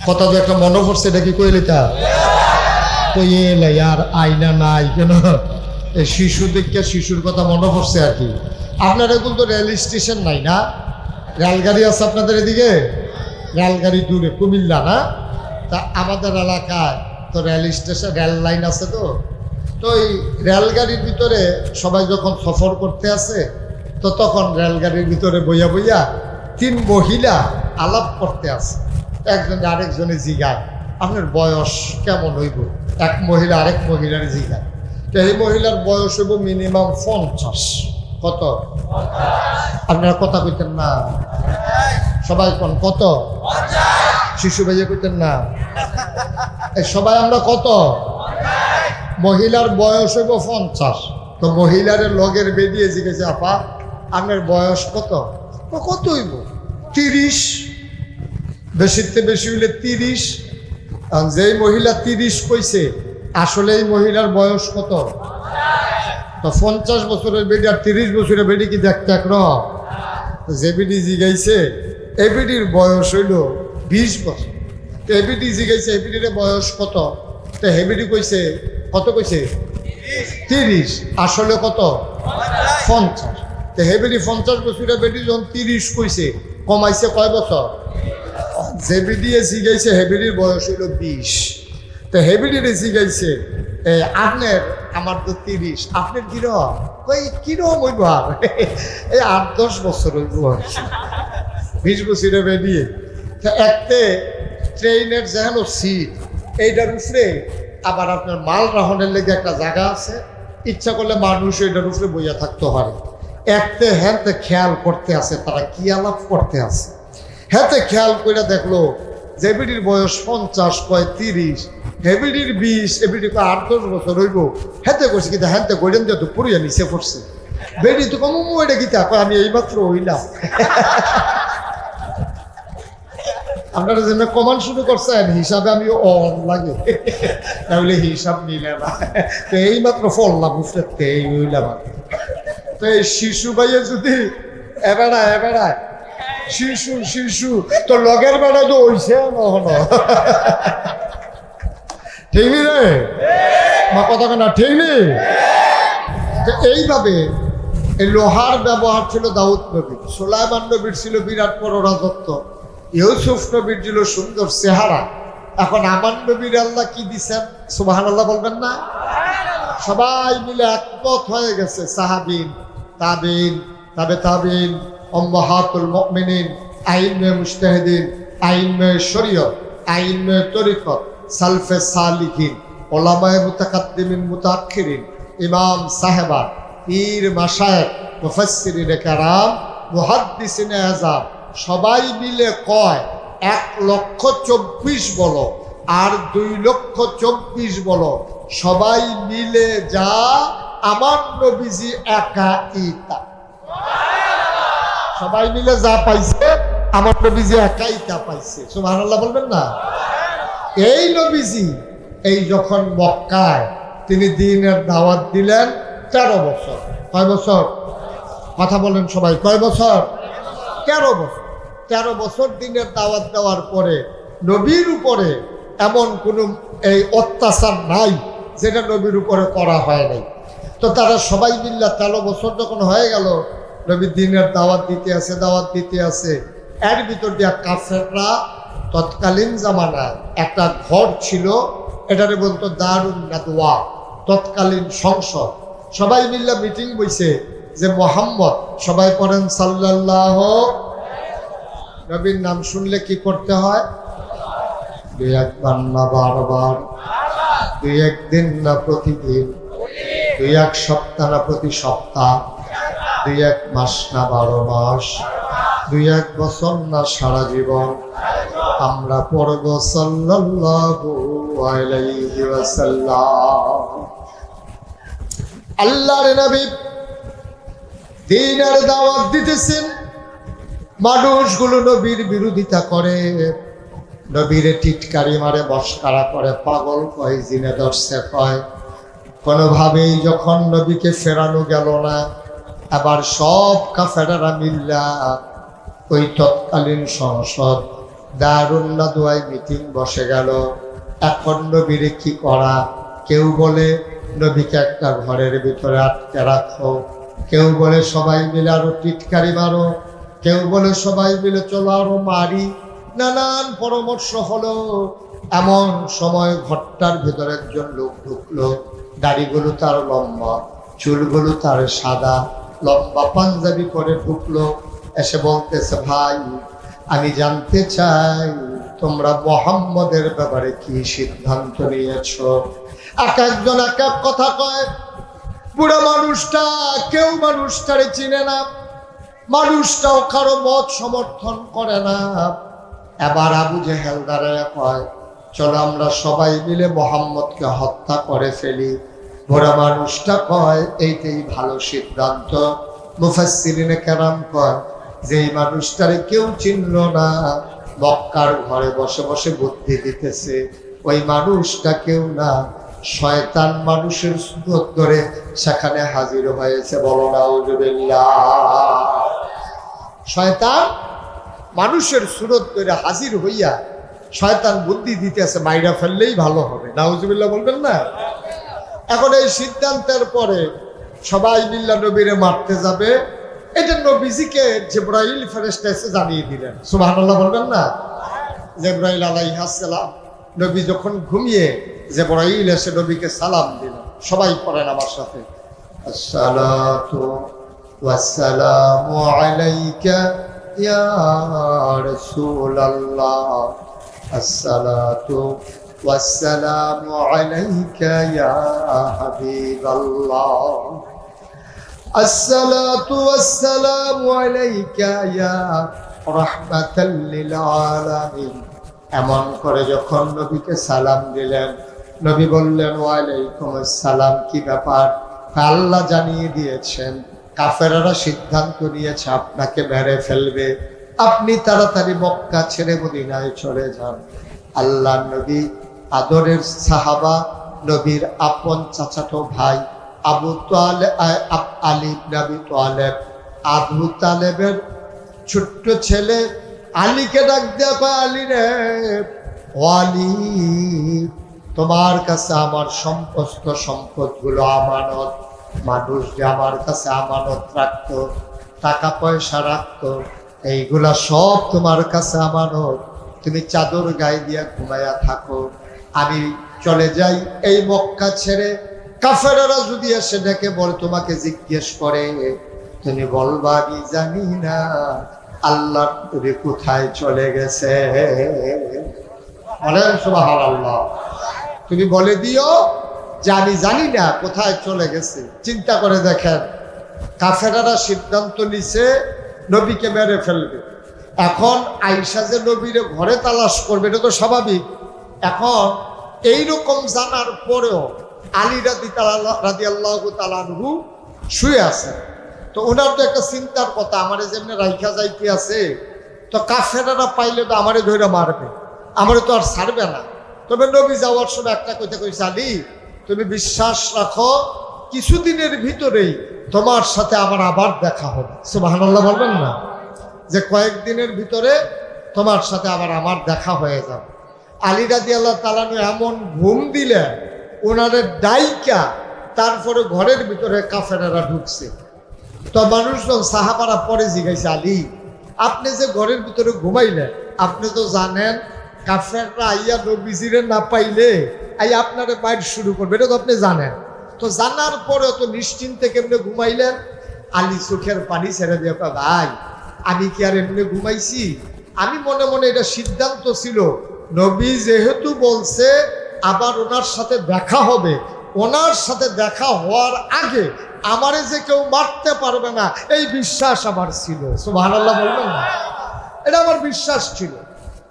কথা তো একটা মনে পড়ছে, এটা কি কইলে তা কইলে আর আইনা নাই কেন, এই শিশু দেখে শিশুর কথা মনে পড়ছে আর কি। আপনারা কিন্তু রেল স্টেশন নাই না, রেলগাড়ি আছে আপনাদের এদিকে? রেলগাড়ি দূরে, কুমিল্লা না? তা আমাদের এলাকায় তো রেল স্টেশন, রেল লাইন আছে। তো তো এই রেলগাড়ির ভিতরে সবাই যখন সফর করতে আসে, তো তখন রেলগাড়ির ভিতরে বইয়া বইয়া তিন মহিলা আলাপ করতে আসে। একজন আরেকজনে জিগায় আপনার বয়স কেমন হইব। এক মহিলা আরেক মহিলার জিগায়, তো এই মহিলার বয়স হইব মিনিমাম 50। কত? আপনারা কথা কইতেন না সবাই, কোন কত? শিশু ভাইয়া কইতেন না এই সবাই, আমরা কত? মহিলার বয়স হইব 50। তো মহিলার লগের বেরিয়ে জিজ্ঞেসে আপা আপনার বয়স কত? কত হইব? 30। বেশিতে বেশি হইলে 30। যেই মহিলা 30 কইছে, আসলে এই মহিলার বয়স কত? তো 50 বছরের বেডি আর 30 বছরের বেডি কি দেখতে একরকম? যে বেডি জিগাইছে এই বেডির বয়স হইল 20 বছর। তো এই বেডি জিগাইছে এই বেডির বয়স কত? তো হেবিডি কইছে কত? কইছে 30, আসলে কত? 50। তো হেবিডি 50 বছরের বেডি যখন 30 কইছে, কমাইছে কয় বছর? যে বিডিয়ে জিগাইছে হেবিডির বয়স হইল 20। তো হেবিডিরে জিগাইছে আপনার, আমার তো 30, আপনার কিরম? কই কিরম হইব আর এই 8-10 বছর হইব আর 20 বছরে বেরিয়ে। তো একতে ট্রেনের যেন সিট, এইটার উপরে আবার আপনার মাল রাহনের লেগে একটা জায়গা আছে, ইচ্ছা করলে মানুষ এইটার উপরে বইয়া থাকতে পারে। একতে হ্যাঁতে খেয়াল করতে আছে তারা কি আলাপ করতে আছে। হ্যাঁতে খেয়াল করে দেখলো যে বিডির বয়স 50, কয় 30, হেবিডির 20, এবিডি 8-10 বছর হইব। হ্যাঁতে করছে কিন্তু হ্যাঁতে গড়েন যে তো পুরিয়া নিচে পড়ছে। বেডি তো কম এটা গীতা কয় আমি এইমাত্র হইলাম। আপনারা যেন কমান শুরু করছেন হিসাবে আমি অন লাগে, তাহলে হিসাব নিলে না। তো এইমাত্র ফললাম বুঝতে এই হইলাম। তো এই শিশু ভাইয়ে যদি এবেড়ায় শিশু তো লগের বেড়া তো হইছে নহন, ঠিক নি রে মা? কথা কেনা ঠিক নেই? এইভাবে এই লোহার ব্যবহার ছিল দাউদ নবীর, সুলাইমান নবীর ছিল বিরাট বড় রাজত্ব, ইউসুফ নবীর ছিল সুন্দর চেহারা। এখন আমার নবীর আল্লাহ কি দিচ্ছেন? সুবহানাল্লাহ বলবেন না? সবাই মিলে একমত হয়ে গেছে, সাহাবিন, তাবিন, তাবিন, উম্মাহাতুল মুমিনিন, আইম্মে মুজতাহিদিন, আইম্মে শরীয়ত, আইম্মে তরিকত, সালফে সালিহিন, উলামায়ে মুতাকাদ্দিমিন মুতাআখিরিন, ইমাম সাহেবা, পীর মাশায়েখ, মুফাসসিরিনে কেরাম, মুহাদ্দিসিনে আযম, সবাই মিলে কয় 1,24,000 বলো আর 2,24,000 বলো, সবাই মিলে যা আমার নবীজি একা ইতা। সবাই মিলে যা পাইছে আমার নবীজি একাই তা পাইছে। সুবহানাল্লাহ বলবেন না? এই নবীজি এই যখন মক্কায় তিনি দ্বীনের দাওয়াত দিলেন 13 বছর। কয় বছর? কথা বলেন সবাই, কয় বছর? 13 বছর। 13 বছর দ্বীনের দাওয়াত দেওয়ার পরে নবীর উপরে এমন কোনো এই অত্যাচার নাই যেটা নবীর উপরে করা হয় নাই। তো তারা সবাই মিল্লা 13 বছর যখন হয়ে গেল, নবী দ্বীনের দাওয়াত দিতে আছে। এর ভিতর দিয়া কাফেররা তৎকালীন জামানায় একটা ঘর ছিল, এটারে বলতো দারুন নাদওয়া, তৎকালীন সংসদ। সবাই মিল্লা মিটিং বইছে যে মোহাম্মদ, সবাই পড়েন সাল্লাল্লাহু, নবীর নাম শুনলে কি করতে হয়? 2-1 না বারবার, 2-1 দিন না প্রতিদিন, 2-1 সপ্তাহ না প্রতি সপ্তাহ, 2-1 মাস না 12 মাস, 2-1 বছর না সারা জীবন আমরা পড়ব সাল্লাল্লাহু আলাইহি ওয়াসাল্লাম। আল্লাহর নবী দ্বীনের দাওয়াত দিতেছেন, মানুষগুলো নবীর বিরোধিতা করে, নবীরে টিটকারি মারে, মস্কারা করে, পাগল কয়, জিনে ধরছে কয়। কোনোভাবেই যখন নবীকে ফেরানো গেল না, আবার সব কাফেররা মিল্লা ওই তৎকালীন সংসদ দারুন নাদওয়ায় মিটিং বসে গেল। এখন নবীরে কি করা? কেউ বলে নবীকে একটা ঘরের ভিতরে আটকে রাখো, কেউ বলে সবাই মিলে আরো টিটকারি মারো, কেউ বলে সবাই মিলে চলো আরো মারি। নানান পরামর্শ হলো। এমন সময় ঘরটার ভিতরে একজন লোক ঢুকলো। দাড়িগুলো তার লম্বা, চুলগুলো তার সাদা, লম্বা পাঞ্জাবি পরে ঢুকলো। এসে বলতেছে, ভাই আমি জানতে চাই তোমরা মুহাম্মদের ব্যাপারে কি সিদ্ধান্ত নিয়েছো? এক একজন এক এক কথা কয়। বুড়া মানুষটা কেউ মানুষটারে চিনে না, মানুষটাও কারো মত সমর্থন করে না। এবার আবু জেহেল দাঁড়ায় কয়, চলো আমরা সবাই মিলে মুহাম্মদকে হত্যা করে ফেলি। বুড়া মানুষটা কয়, এইটাই ভালো সিদ্ধান্ত। মুফাসসিরিনে কেরাম কয়, যেই মানুষটারে কেউ চিনল না, মক্কার ঘরে বসে বসে বুদ্ধি দিতেছে, ওই মানুষটা কেউ না, শয়তান মানুষের সুরত ধরে সেখানে হাজির হয়েছে। বলো নাউজুবিল্লাহ। শয়তান মানুষের সুরত ধরে হাজির হইয়া শয়তান বুদ্ধি দিতেছে, মাইরা ফেললেই ভালো হবে। নাউজুবিল্লাহ বলবেন না? এখন এই সিদ্ধান্তের পরে সবাই মিল্লা নবীরে মারতে যাবে। এটা নবীজিকে জিবরাইল ফেরেশতা এসে জানিয়ে দিলেন। সুবহানাল্লাহ বলবেন না? জিবরাইল আলাইহিস সালাম নবী যখন ঘুমিয়ে, জিবরাইল এসে নবীকে সালাম দিলেন। সবাই পড়েন আমার সাথে, আসসালাতু ওয়াসসালামু আলাইকা ইয়া রাসূলুল্লাহ, আসসালাতু ওয়াসসালামু আলাইকা ইয়া হাবিবাল্লাহ, আসসালাতু ওয়াসসালামু আলাইকা ইয়া রাহমাতাল লিল আলামিন। এমন করে যখন নবীকে সালাম দিলেন, নবী বললেন, ওয়ালাইকুম আসসালাম। কি ব্যাপার? আল্লাহ জানিয়ে দিয়েছেন, কাফেররা সিদ্ধান্ত নিয়েছে আপনাকে মেরে ফেলবে, আপনি তাড়াতাড়ি মক্কা ছেড়ে মদিনায় চলে যান। আল্লাহ নবী আদরের সাহাবা, নবীর আপন চাচাতো ভাই আবু তালেব, আলী ইবনে আবি তালেব, আবু তালেবের ছোট্ট ছেলে আলীকে ডাক দেয়া কয়, আলী রে, ও আলী, তোমার কাছে আমার সমস্ত সম্পদগুলো আমানত। মানুষ যে আমার কাছে আমানত রাখতো, টাকা পয়সা রাখতো, এইগুলা সব তোমার কাছে আমানত। তুমি চাদর গায়ে দিয়া ঘুমাইয়া থাকো, আমি চলে যাই এই মক্কা ছেড়ে। কাফেররা যদি এসে ডেকে বলে, তোমাকে জিজ্ঞেস করে, তুমি বলবা আমি জানি না আল্লাহ তুমি কোথায় চলে গেছে। সুবহানাল্লাহ। তুমি বলে দিও যে আমি জানি না কোথায় চলে গেছে। চিন্তা করে দেখেন, কাফেররা সিদ্ধান্ত নিছে নবীকে মেরে ফেলবে। এখন আয়েশা যে নবীরে ঘরে তালাশ করবে, এটা তো স্বাভাবিক। এখন এইরকম জানার পরেও আলী রাদিয়াল্লাহু তাআলা আনহু শুয়ে আছে। তো ওনার তো একটা চিন্তার কথা, আমারে যেমনি রাইখা যাইতে আছে, তো কাফেররা পাইলে তো আমারে ধরে মারবে, আমারে তো আর ছাড়বে না। তবে নবী যাওয়ার সময় একটা কথা কইছে, আলী তুমি বিশ্বাস রাখো, কিছুদিনের ভিতরেই তোমার সাথে আমার আবার দেখা হবে। সুবহানাল্লাহ বলবেন না? যে কয়েকদিনের ভিতরে তোমার সাথে আবার আমার দেখা হয়ে যাবে। আলী রাদিয়াল্লাহু তাআলা এমন ঘুম দিলেন, ওনারে ডাইকা তারপরে ঘরের ভিতরে কাফেররা ঢুকছে। তো মানুষজন সাহাবারা পরে জিজ্ঞাসা, আলী আপনি যে ঘরের ভিতরে ঘুমাইলেন, আপনি তো জানেন কাফেররা আইয়া নবীজিরে না পাইলে আপনারে বাইর শুরু করবে, এটা তো আপনি জানেন। তো জানার পরে তো নিশ্চিন্তে কেমনে ঘুমাইলেন? আলী চোখের পানি ছেড়ে দিয়ে, ভাই আমি কি আর এমনি ঘুমাইছি? আমি মনে মনে এটা সিদ্ধান্ত ছিল, নবী যেহেতু বলছে আবার ওনার সাথে দেখা হবে, ওনার সাথে দেখা হওয়ার আগে আমারে যে কেউ মারতে পারবে না, এই বিশ্বাস আমার ছিল। সুবহানাল্লাহ বলবেন না? এটা আমার বিশ্বাস ছিল,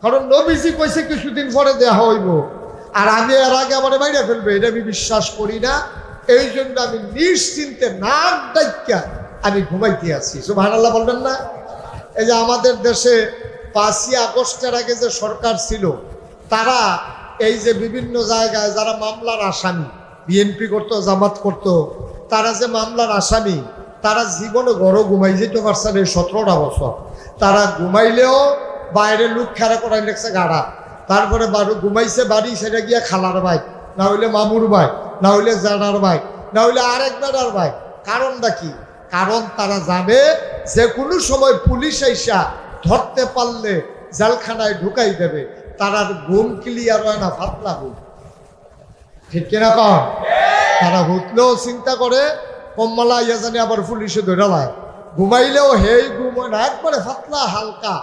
কারণ নবীজি কইছে কিছুদিন পরে দেখা হইব, আর আমি এর আগে আমার বাইরে ফেলবে, এটা আমি বিশ্বাস করি না। এই জন্য আমি নিশ্চিন্তে নাক ডাইকা আমি ঘুমাইতে আছি। সুবহানাল্লাহ বলবেন না? এই যে আমাদের দেশে 5ই আগস্টের আগে যে সরকার ছিল, তারা এই যে বিভিন্ন জায়গায় যারা মামলার আসামি, বিএনপি করতো, জামাত করতো, তারা যে মামলার আসামি, তারা জীবনে ঘরও ঘুমাই যেতে পারছে না 17টা বছর। তারা ঘুমাইলেও বাইরে লোক খেলা করাই লেগছে গাড়া, তারপরে বাড়ি ঘুমাইছে বাড়ি, সেটা গিয়া খালার বাইক, না হইলে মামুর বাইক, না হইলে জানার বাইক, না হইলে আরেক বেড়ার বাইক। কারণটা কি? কারণ তারা জানে যে কোনো সময় পুলিশ আইসা ধরতে পারলে জেলখানায় ঢুকাই দেবে। তারা ঘুম ক্লিয়ার হয় না, ফাতলা ঘুম, ঠিক কিনা কন? তারা হুতলেও চিন্তা করে কম্মালা ইয়া জানি আবার পুলিশে ধরে লায়, ঘুমাইলেও হেই ঘুম হয় না, একবারে ফাতলা হালকা।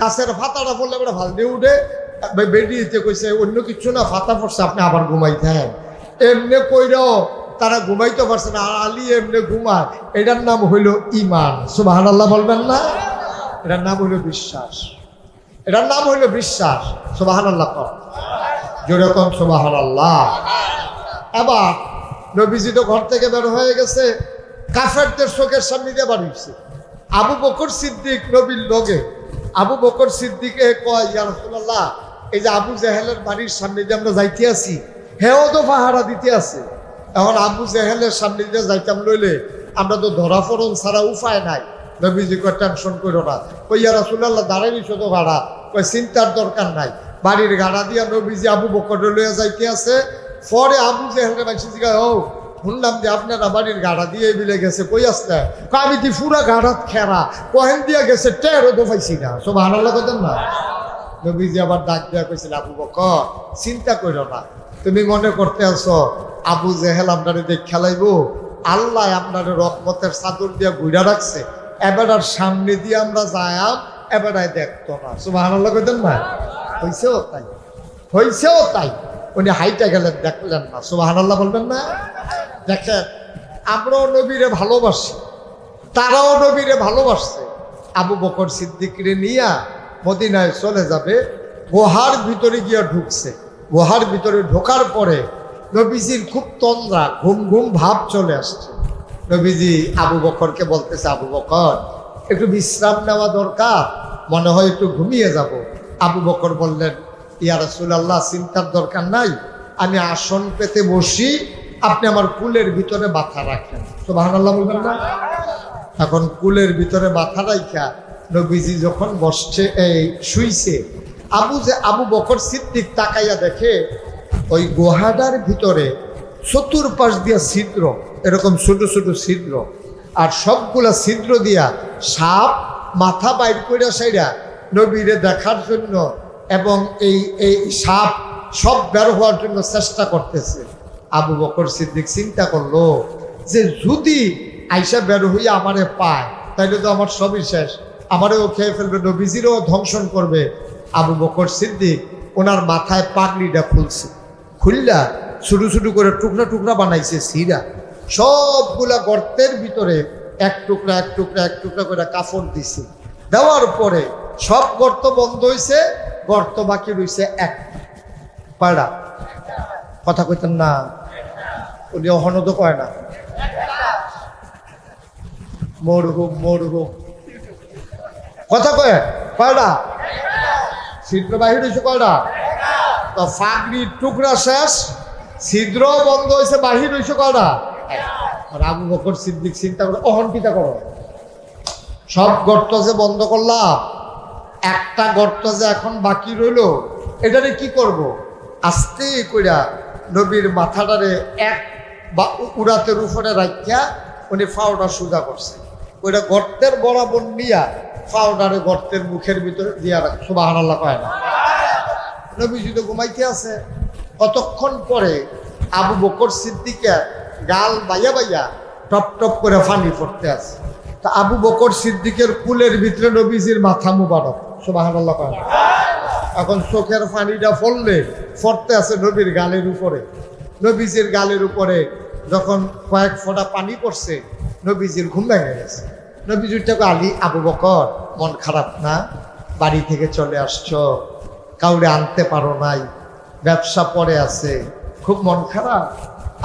কাছের ফাতাটা পড়লে এবারে ভাল দিয়ে উঠে বেরিয়েতে কইছে অন্য কিছু না, ফাতা পড়ছে আপনি আবার ঘুমাইতেন। এমনি কইরাও তারা ঘুমাইতে পারছে না, আলী এমনি ঘুমায়। এটার নাম হইল ইমান। সুবহানাল্লাহ বলবেন না? এটার নাম হইল বিশ্বাস, এটার নাম হইল বিশ্বাস। সুবহানাল্লাহ কর, যেরকম সুবহানাল্লাহ। এবার নবীজি তো ঘর থেকে বের হয়ে গেছে, কাফেরদের চোখের সামনে দিয়ে বাড়িয়েছে। আবু বকর সিদ্দিক নবীর লগে, আবু বকর সিদ্দিকে কয়, ইয়া রাসূলুল্লাহ, এই যে আবু জেহেলের বাড়ির সামনে দিয়ে আমরা যাইতে আছি, হেও তো পাহারা দিতে আছে। এখন আবু জেহেলের সামনে দিয়ে যাইতাম লইলে আমরা তো ধরা পড়ন ছাড়া উপায় নাই। নবীজি কয় টেনশন করো না। কই ইয়া রাসূলুল্লাহ, দাঁড়াইনি শুধু গাড়া। কই চিন্তার দরকার নাই, বাড়ির গাড়া দিয়া নবীজি আবু বকর লইয়া যাইতে আছে। পরে আবু জেহেলের মানুষ জিজ্ঞাসা, ও শুনলাম যে আপনারা বাড়ির গাড়া দিয়ে বিলে গেছে, কই আসলে? আমি দি পুরা গাড়াত খেরা, কহেন দিয়া গেছে টেরও তো পাইছি না। সুবহানাল্লাহ কইতেন না? নবীজি আবার ডাক দেওয়া কইছিল, আবু বকর চিন্তা করো না, তুমি মনে করতে আছো আবু জেহেল আপনারে দেখ খেলাইবো? আল্লাহ আপনারে রহমতের চাদর দিয়া ঘুরা রাখছে, এবার আর সামনে দিয়ে আমরা যাইয়াম, এবারাই দেখতো না। সুবহানাল্লাহ কইতেন না? হইছেও তাই, হইছেও তাই। উনি হাইটা গেলেন, দেখলেন না। সুবহানাল্লাহ বলবেন না? দেখেন, আমরাও নবীরে ভালোবাসি, তারাও নবীরে ভালোবাসছে। আবু বকর সিদ্দিকরে নিয়া মদিনায় চলে যাবে, গুহার ভিতরে গিয়া ঢুকছে। গুহার ভিতরে ঢোকার পরে নবীজির খুব তন্দ্রা, ঘুম ঘুম ভাব চলে আসছে। নবীজি আবু বকরকে বলতেছে, আবু বকর একটু বিশ্রাম নেওয়া দরকার, মনে হয় একটু ঘুমিয়ে যাব। আবু বকর বললেন, ইয়া রাসূলুল্লাহ, চিন্তার দরকার নাই, আমি আসন পেতে বসি, আপনি আমার কুলের ভিতরে মাথা রাখেন। সুবহানাল্লাহ বলবেন না? এখন কুলের ভিতরে মাথা রাখা নবীজি যখন বসছে, এই শুইছে, আবু বকর সিদ্দিক তাকাইয়া দেখে ওই গুহাটার ভিতরে চতুর্পাশ দিয়া ছিদ্র, এরকম ছোট ছোট ছিদ্র, আর সবগুলা ছিদ্র দিয়া সাপ মাথা বাইর কইরা সাইরা নবীরে দেখার জন্য এবং এই সাপ সব বের হওয়ার জন্য চেষ্টা করতেছে। আবু বকর সিদ্দিক চিন্তা করলো যে যদি আইসা বের হইয়া আমারে পায় তাইলে তো আমার সবই শেষ, আমারেও খেয়ে ফেলবে, নবীজিরও ধ্বংসন করবে। আবু বকর সিদ্দিক ওনার মাথায় পাগড়িটা খুলছে, খুললা ছোটো ছোটো করে টুকরা টুকরা বানাইছে সিরা, সবগুলা গর্তের ভিতরে এক টুকরা এক টুকরা এক টুকরা করে কাপড় দিছে। দেওয়ার পরে সব গর্ত বন্ধ হয়েছে, গর্ত বাকি রয়েছে এক পাড়া। কথা কইতেন না? উনি অহনদ কয় না, মরহুম মরহুম কথা কয় কয়টা ছিদ্র বাহির হয়েছে, কয়টা? তো ফাগড়ির টুকরা শেষ, ছিদ্র বন্ধ হয়েছে, বাহির হয়েছে কয়টা? আর আবু বকর সিদ্দিক চিন্তা করে, অহংকিতা করো, সব গর্ত যে বন্ধ করলাম, একটা গর্ত যে এখন বাকি রইল, এটারে কি করব? আস্তে কইরা নবীর মাথাটারে এক বা উড়াতের উপরে রাখিয়া উনি ফাওটা সুজা করছে, ওইটা গর্তের বরাবর নিয়া ফাওটারে গর্তের মুখের ভিতরে দিয়া রাখ। সুবহানাল্লাহ কয় না? নবীজি তো ঘুমাইতে আছে। কতক্ষণ পরে আবু বকর সিদ্দিকের গাল বাইয়া বাইয়া টপ টপ করে পানি পড়তে আছে। তা আবু বকর সিদ্দিকের কুলের ভিতরে নবীজির মাথা মুবারক। সুবহানাল্লাহ কয় না? এখন চোখের পানিটা পড়তে আছে নবীর গালের উপরে। নবীজির গালের উপরে যখন কয়েক ফোঁটা পানি পড়ছে, নবীজির ঘুম ভেঙে গেছে। নবীজিটাকে, আলী, আবু বকর মন খারাপ না? বাড়ি থেকে চলে আসছো, কাউরে আনতে পারো নাই, ব্যবসা পড়ে আছে, খুব মন খারাপ?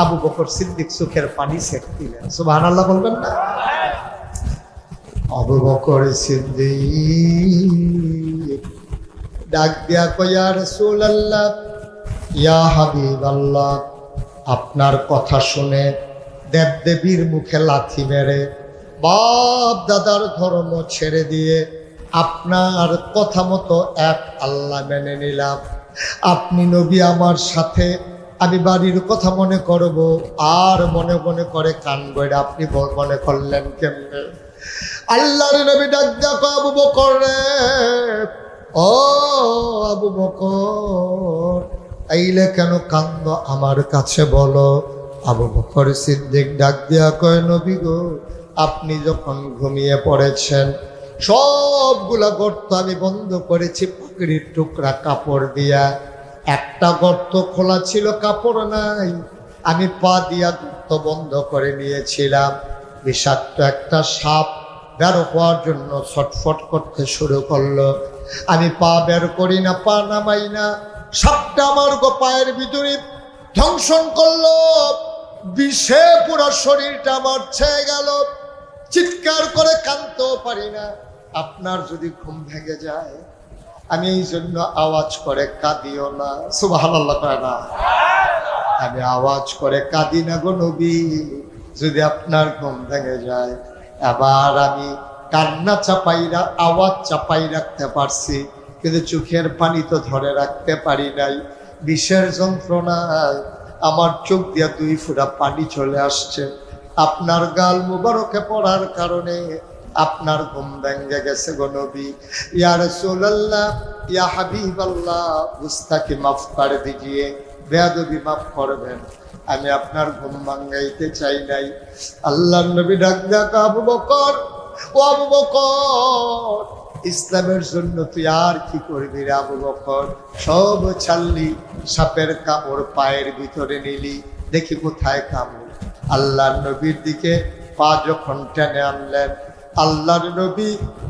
আবু বকর সিদ্দিক চোখের পানি সেক দিলেন। সুবহানাল্লাহ বলবেন না? আবু বকর সিদ্দিক ডাক দিয়া কয়, ইয়া রাসূলুল্লাহ, ইয়া হাবিবাল্লাহ, আপনার কথা শুনে দেবদেবীর মুখে লাথি মেরে বাপ দাদার ধর্ম ছেড়ে দিয়ে আপনার কথা মতো এক আল্লাহ মেনে নিলাম। আপনি নবী আমার সাথে, আমি বাড়ির কথা মনে করব আর মনে মনে করে কানবো, এটা আপনি মনে করলেন কেমনে? আল্লাহর নবী ডাক দেখো, আবু বকর রে, ও আবু বকর, আইলে কেন কান্দ আমার কাছে বলো। আবু বকর সিদ্দিক ডাক দিয়া কয়, নবী গো, আপনি যখন ঘুমিয়ে পড়েছেন সবগুলা গর্ত আমি বন্ধ করেছি পাকড়ির টুকরা কাপড় দিয়া। একটা গর্ত খোলা ছিল, কাপড় নাই, আমি পা দিয়া গর্ত বন্ধ করে নিয়েছিলাম। বিষাক্ত একটা সাপ বের হওয়ার জন্য ছটফট করতে শুরু করলো। আমি পা বের করি না, পা নামাই না, সাপটা আমার পায়ের ভিতরে ধ্বংসন করলো। বিষে পুরো শরীরটা আমার ছেয়ে গেল, চিৎকার করে কাঁদতেও পারি না। আপনার যদি ঘুম ভেঙে যায়, আমি এই জন্য আওয়াজ করে কাঁদিও না, সুবহানাল্লাহ কয় না, আমি আওয়াজ করে কাঁদি না গো নবী, যদি আপনার ঘুম ভেঙে যায়। আবার আমি কান্না চাপাইরা আওয়াজ চাপাই রাখতে পারছি, কিন্তু চোখের পানি তো ধরে রাখতে পারি নাই। বিষের যন্ত্রণায় আমার চোখ দিয়া 2 ফোঁটা পানি চলে আসছে। আপনার গাল মুবারকে পড়ার কারণে আপনার ঘুম ভেঙে গেছে গো নবী। ইয়া রাসূলুল্লাহ, ইয়া হাবিবাল্লাহ, গুস্তাখি মাফ করে দিজিয়ে, বেয়াদবি মাফ করবেন, আমি আপনার ঘুম ভাঙাইতে চাই নাই। আল্লাহর নবী ডাক ডাক, আবু বকর, ও আবু বকর, ইসলামের জন্য তুই আর কি করবি রে আবু বকর? সব ছাড়লি, সাপের কামড় পায়ের ভিতরে নিলি, দেখি কোথায় কামড়। আল্লাহর নবীর দিকে পা যখন টেনে আনলেন, আল্লাহর নবী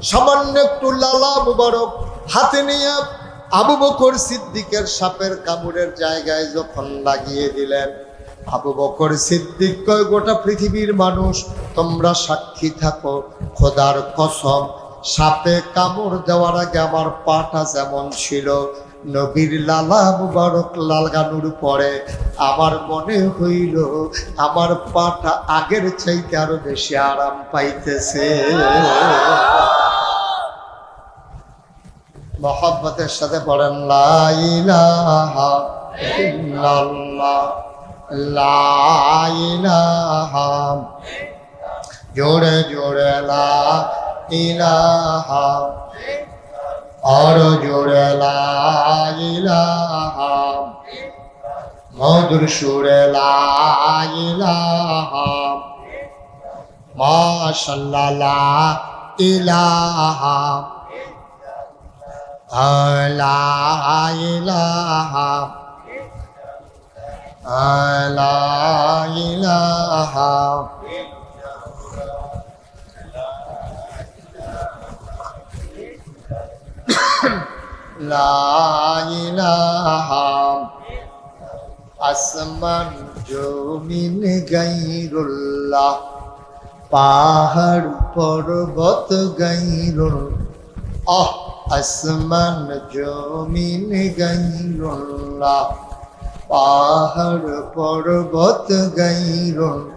সামান্য একটু লালা মুবারক হাতে নিয়ে আবু বকর সিদ্দিকের সাপের কামড়ের জায়গায় যখন লাগিয়ে দিলেন, আবু বকর সিদ্দিক কয়, গোটা পৃথিবীর মানুষ তোমরা সাক্ষী থাকো, খোদার কসম, সাপে কামড় দেওয়ার আগে আমার পাটা যেমন ছিল, নবীর লালা মুবারক লাগানোর পরে আমার মনে হইল আমার পাটা আগের চাইতে আরো বেশি আরাম পাইতেছে। মহব্বতের সাথে পড়েন, লা ইলাহা ইল্লাল্লাহ, লা ইলাহা, জোরে জোরে লা ইলাহা, আর জোরে লা ইলাহা, মধুর সুরে লা ইলাহা, মাশাআল্লাহ লা ইলাহা, লা ইলাহা, লা ইলাহা, লা ইলাহা, আসমান জমিন গায়রুল্লাহ, পাহাড় পর্বত গায়রুল্লাহ, আসমান জমিন গায়রুল্লাহ, পাহাড় পর্বত গায়রুল্লাহ,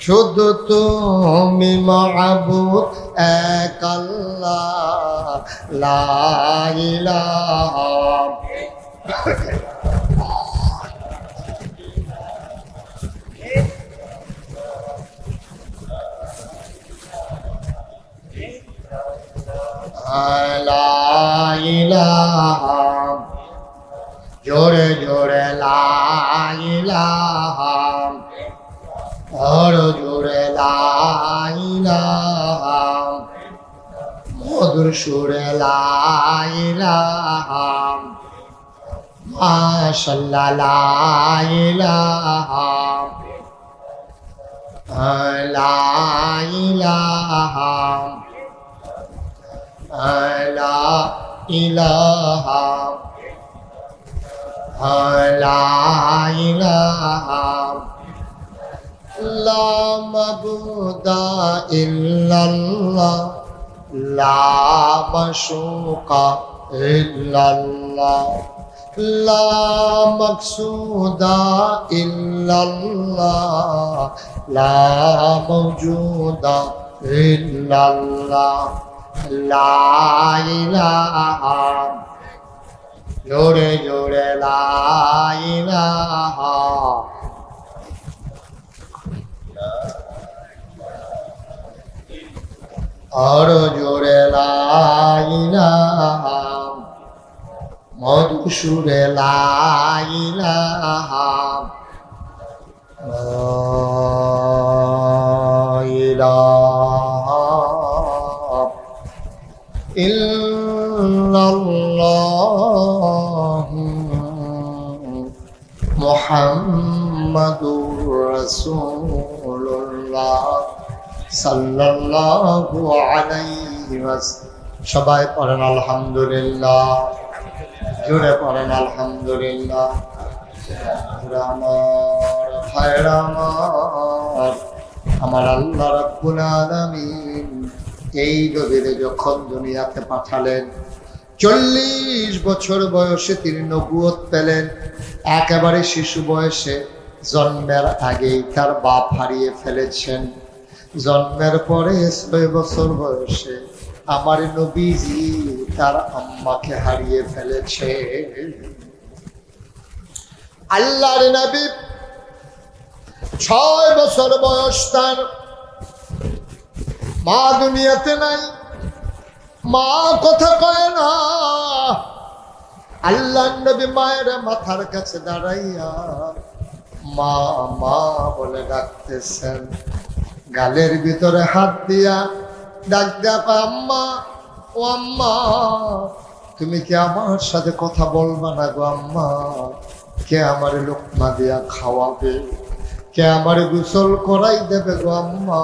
শুধু তুমি মাবুদ এক আল্লাহ, লা ইলাহা, লা ইলাহা, জোরে জোরে লা ইলাহা, আর জোরে লা ইলাহা, মধুর সুরে লা ইলাহা, মাশাআল্লাহ লা ইলাহা, লা ইলাহা, লা ইলাহা, লা ইলাহা, লা মাবুদা ইল্লাল্লাহ, লা মাশুকা ইল্লাল্লাহ, লা মাকসুদা ইল্লাল্লাহ, লা মাওজুদা ইল্লাল্লাহ, লা ইলাহা, জোরে জোরে লা ইলাহা, আরো জোরে লা ইলাহা, মধুসূরে লা ইলাহা, ইল্লাল্লাহু মুহাম্মাদুর রাসূলুল্লাহ সাল্লাল্লাহু আলাইহি ওয়াসাল্লাম। সবাই পড়েন আলহামদুলিল্লাহ, জোরে পড়েন আলহামদুলিল্লাহ। আমার ভাইরা আমার আল্লাহ রাব্বুল আলামিন এই নবীরে যখন দুনিয়াতে পাঠালেন, 40 বছর বয়সে তিনি নবুয়ত পেলেন। একেবারে শিশু বয়সে, জন্মের আগেই তার বাপ হারিয়ে ফেলেছেন। জন্মের পরে 6 বছর বয়সে আমার নবীজি তার আম্মাকে হারিয়ে ফেলেছে। আল্লাহর নবী 6 বছর বয়স তার, মা দুনিয়াতে নাই, মা কথা কয় না। আল্লাহর নবী মায়ের মাথার কাছে দাঁড়াইয়া মা মা বলে ডাকতেছেন। গালের ভিতরে হাত দিয়া ডাক দেয়া, আম্মা ও আম্মা, তুমি কি আমার সাথে কথা বলবা না গো আম্মা? কে আমার লোকমা দিয়া খাওয়াবে? কে আমার গোসল করাই দেবে গো আম্মা?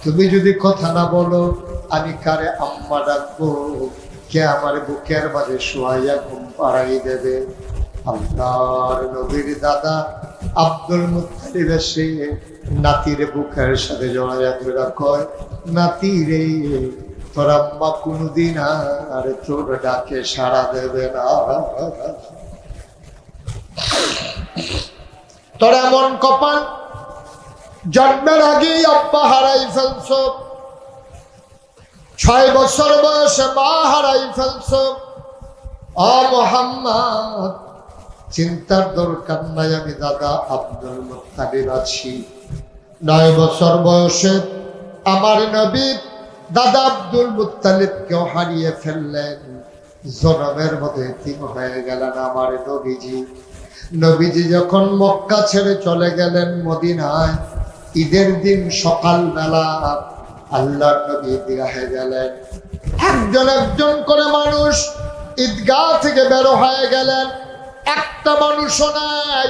তুমি যদি কথা না বলো আমি কারে আম্মা ডাকবো? কে আমার বুকের মাঝে শোয়াইয়া ঘুম পাড়াই দেবে? আল্লাহর নবীর দাদা আব্দুল মুত্তালিব এসে নাতির বুকের সাথে জড়াইয়া ধরে কয়, নাতি রে, তোর আম্মা কোনদিন আর তোর ডাকে সাড়া দেবে না। তোর এমন কপাল, জন্মের আগেই আব্বা হারাই ফেলছ, 6 বছর বয়সে মা হারাই ফেলছ। ও মুহাম্মদ, চিন্তার দরকার নাই, আমি দাদা আব্দুল মুত্তালিব আছি। 9 বছর বয়সে আমার নবী দাদা আব্দুল মুত্তালিবকেও হারিয়ে ফেললেন। জনমের মধ্যে এতিম হয়ে গেলেন আমার নবীজি। নবীজি যখন মক্কা ছেড়ে চলে গেলেন মদিনায়, ঈদের দিন সকালবেলা আল্লাহর নবী ঈদগাহে গেলেন। একজন একজন করে মানুষ ঈদগাহ থেকে বের হয়ে গেলেন, একটা মানুষও নাই।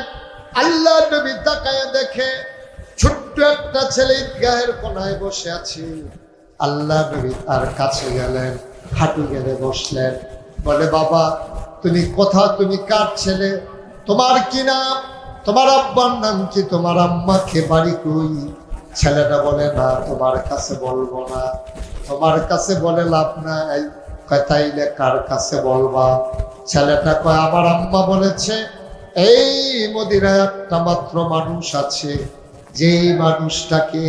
আল্লাহর নবী তাকায় দেখে ছোট্ট একটা ছেলে ঈদগাহের কোনায় বসে আছে। আল্লাহর নবী তার কাছে গেলেন, হাঁটু গেড়ে বসলেন, বলে, বাবা তুমি কোথা, তুমি কার ছেলে? তোমার কি নাম? তোমার আব্বার নাম কি? তোমার আম্মাকে বাড়ি কই? ছেলেটা বলে, না তোমার কাছে বলবো না, তোমার কাছে বলে লাভ নাই। কয়, তাইলে কার কাছে বলবা? ছেলেটা কয়, আমার আম্মা বলেছে এই মদিনায় একটা মাত্র মানুষ আছে, যেই মানুষটাকে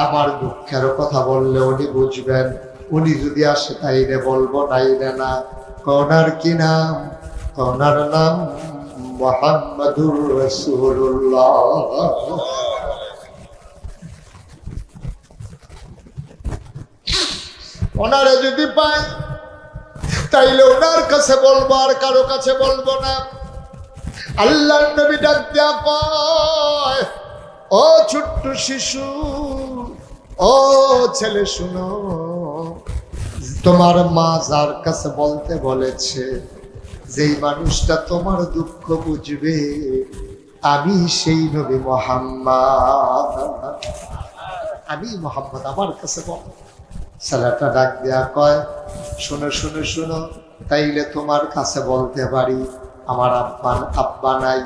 আমার দুঃখের কথা বললে উনি বুঝবেন, উনি যদি আসে তাইলে বলবো, নাইলে না। ওনার কি নাম? ওনার নাম মুহাম্মাদুর রাসূলুল্লাহ। ওনারে যদি পাই তাইলে ওনার কাছে বলবো, আর কারো কাছে বলবো না। আল্লাহর নবী ডাক দিয়া কয়, ও ছোট্ট শিশু, ও ছেলে, শুনো, তোমার মা যার কাছে বলতে বলেছে, যেই মানুষটা তোমার দুঃখ বুঝবে, আমি সেই নবী মুহাম্মদ। আমি মুহাম্মদ, আমার কাছে বল। ছেলেটা ডাক দেয়া কয়, শোনো শোনো শোনো, তাইলে তোমার কাছে বলতে পারি, আমার আব্বা নাই,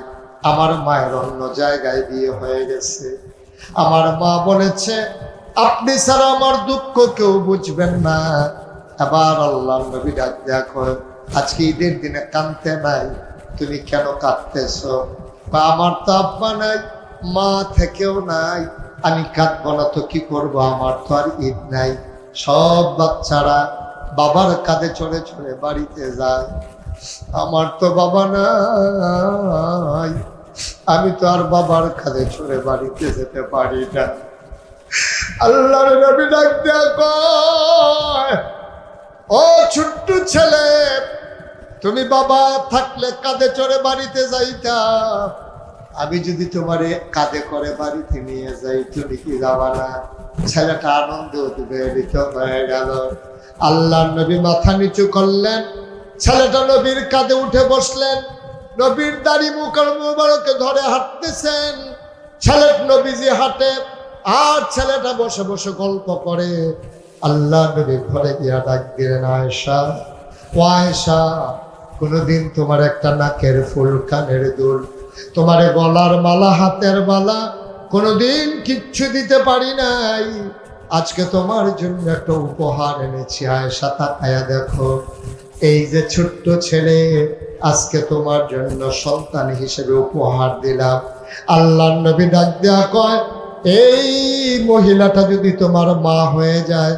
আমার মায়ের অন্য জায়গায় বিয়ে হয়ে গেছে। আমার মা বলেছে আপনি ছাড়া আমার দুঃখ কেউ বুঝবেন না। আবার আল্লাহর নবী ডাক দেয়া কয়, আজকে ঈদের দিনে কাঁদতে নাই, তুমি কেন কাঁদতেছ? বা আমার তো আব্বা নাই, মা থেকেও নাই, আমি কাঁদবো না তো কি করবো? আমার তো আর ঈদ নাই। সব বাচ্চারা বাবার কাঁধে চড়ে চড়ে বাড়িতে যায়। আমার তো বাবা নাই, আমি তো আর বাবার কাঁধে চড়ে বাড়িতে যেতে পারি না। আল্লাহর নবী ডাক দিয়া কয়, ও ছোট্ট ছেলে, তুমি বাবা থাকলে কাঁধে চড়ে বাড়িতে যাইতা, আমি যদি তোমারে কাঁধে করে বাড়িতে নিয়ে যাই তুমি কি যাবা না? ছেলেটা আনন্দ উদ্বেলিত হয়ে গেল। আল্লাহর নবী মাথা নিচু করলেন, ছেলেটা নবীর কাঁধে উঠে বসলেন, নবীর দাড়ি মুবারকে ধরে হাঁটতেছেন। ছেলে নবীজি হাঁটে আর ছেলেটা বসে বসে গল্প করে। আল্লাহ নবী ঘরে গিয়া ডাক দিলেন, আয়েশা, ও আয়েশা, কোনোদিন তোমার একটা নাকের ফুল, কানের দুল, তোমার গলার মালা, হাতের মালা কোনোদিন কিচ্ছু দিতে পারি নাই, আজকে তোমার জন্য একটা উপহার এনেছি। আয়েশা তাকায়া দেখো, এই যে ছোট্ট ছেলে, আজকে তোমার জন্য সন্তান হিসেবে উপহার দিলাম। আল্লাহর নবী ডাক দেয়া কয়, এই মহিলাটা যদি তোমার মা হয়ে যায়,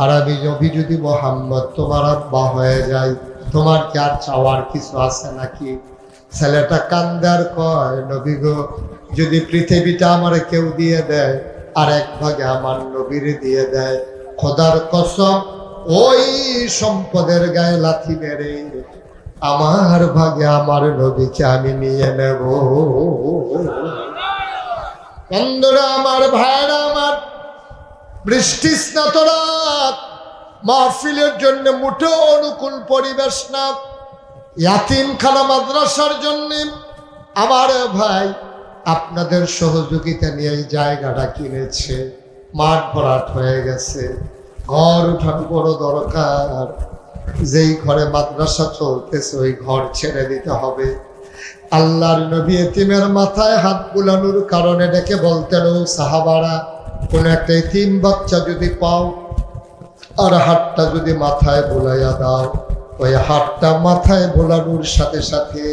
আর আমি নবী যদি মোহাম্মদ তোমার আব্বা হয়ে যায়, তোমার কি আর চাওয়ার কিছু আছে নাকি? ছেলেটা কান্দার কয়, নবী গো, যদি পৃথিবীটা আমার কেউ দিয়ে দেয় আর এক ভাগে আমার নবীর দিয়ে দেয়, খোদার কসম ওই সম্পদের গায়ে লাথি মেরে আমার ভাগে আমার নবীকে আমি নিয়ে নেব। বন্ধুরা আমার, ভাইরা আমার, বৃষ্টি স্নাত রাত, মাহফিলের জন্য মোটেও অনুকূল পরিবেশ না। ইয়াতিমখানা মাদ্রাসার জন্য আমার ভাই আপনাদের সহযোগিতা নিয়ে এই জায়গাটা কিনেছে, মাঠ ভরাট হয়ে গেছে, ঘর উঠান বড় দরকার। যেই ঘরে মাদ্রাসা চলতেছে ওই ঘর ছেড়ে দিতে হবে। আল্লাহর নবী এতিমের মাথায় হাত বুলানোর কারণে ডেকে বলতেন, ও সাহাবারা, কোন একটা এতিম বাচ্চা যদি পাও আর হাতটা যদি মাথায় বোলাইয়া দাও, ওই হাতটা মাথায় বোলানোর সাথে সাথে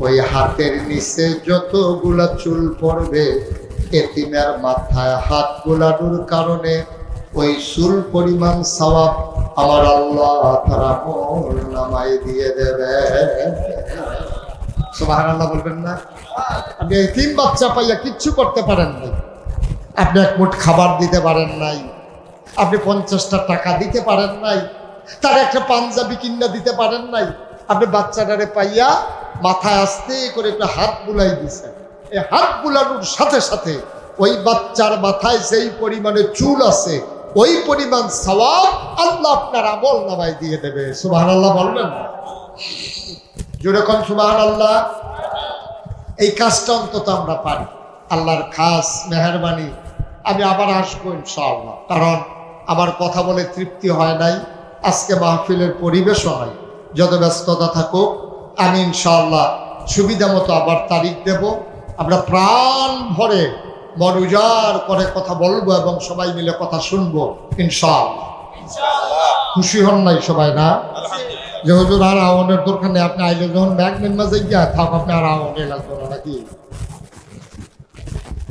ওই হাতের নিচে যতগুলা চুল পড়বে, এতিমের মাথায় হাত বোলানোর কারণে ওই চুল পরিমাণ সওয়াব আমার আল্লাহ তারা মোর নামায় দিয়ে দেবে। সুবহানাল্লাহ বলবেন না? আপনি এতিম বাচ্চা পাইয়া কিচ্ছু করতে পারেন নাই, আপনি এক মুঠ খাবার দিতে পারেন নাই, আপনি 50টা টাকা দিতে পারেন নাই, তার একটা পাঞ্জাবি কিনা দিতে পারেন নাই, আপনি বাচ্চাটারে পাইয়া মাথায় আস্তে করে একটা হাত বুলাই দিছেন। এই হাত বুলানোর সাথে সাথে ওই বাচ্চার মাথায় যেই পরিমাণে চুল আছে ওই পরিমাণ সওয়াব আল্লাহ আপনার আমল নামায় দিয়ে দেবে। সুবহানাল্লাহ বলবেন না? জোরে কোন সুবহানাল্লাহ। এই কাজটা অন্তত আমরা পারি, আল্লাহর খাস মেহেরবানি। আমি আবার আসবো ইনশাআল্লাহ, কারণ আমার কথা বলে তৃপ্তি হয় নাই, আজকে মাহফিলের পরিবেশও নাই। যত ব্যস্ততা থাকুক, আমি ইনশাআল্লাহ সুবিধা মতো আবার তারিখ দেব। আমরা প্রাণ ভরে মন উজাড় করে কথা বলবো এবং সবাই মিলে কথা শুনবো ইনশাআল্লাহ। খুশি হন নাই সবাই? না যে হুজুর আর আওয়ানের দরকার নেই, আপনি আইলে যখন ব্যাগ নেমা যাইয়া থাক, আপনি আর আওয়ানে লাগতো না নাকি?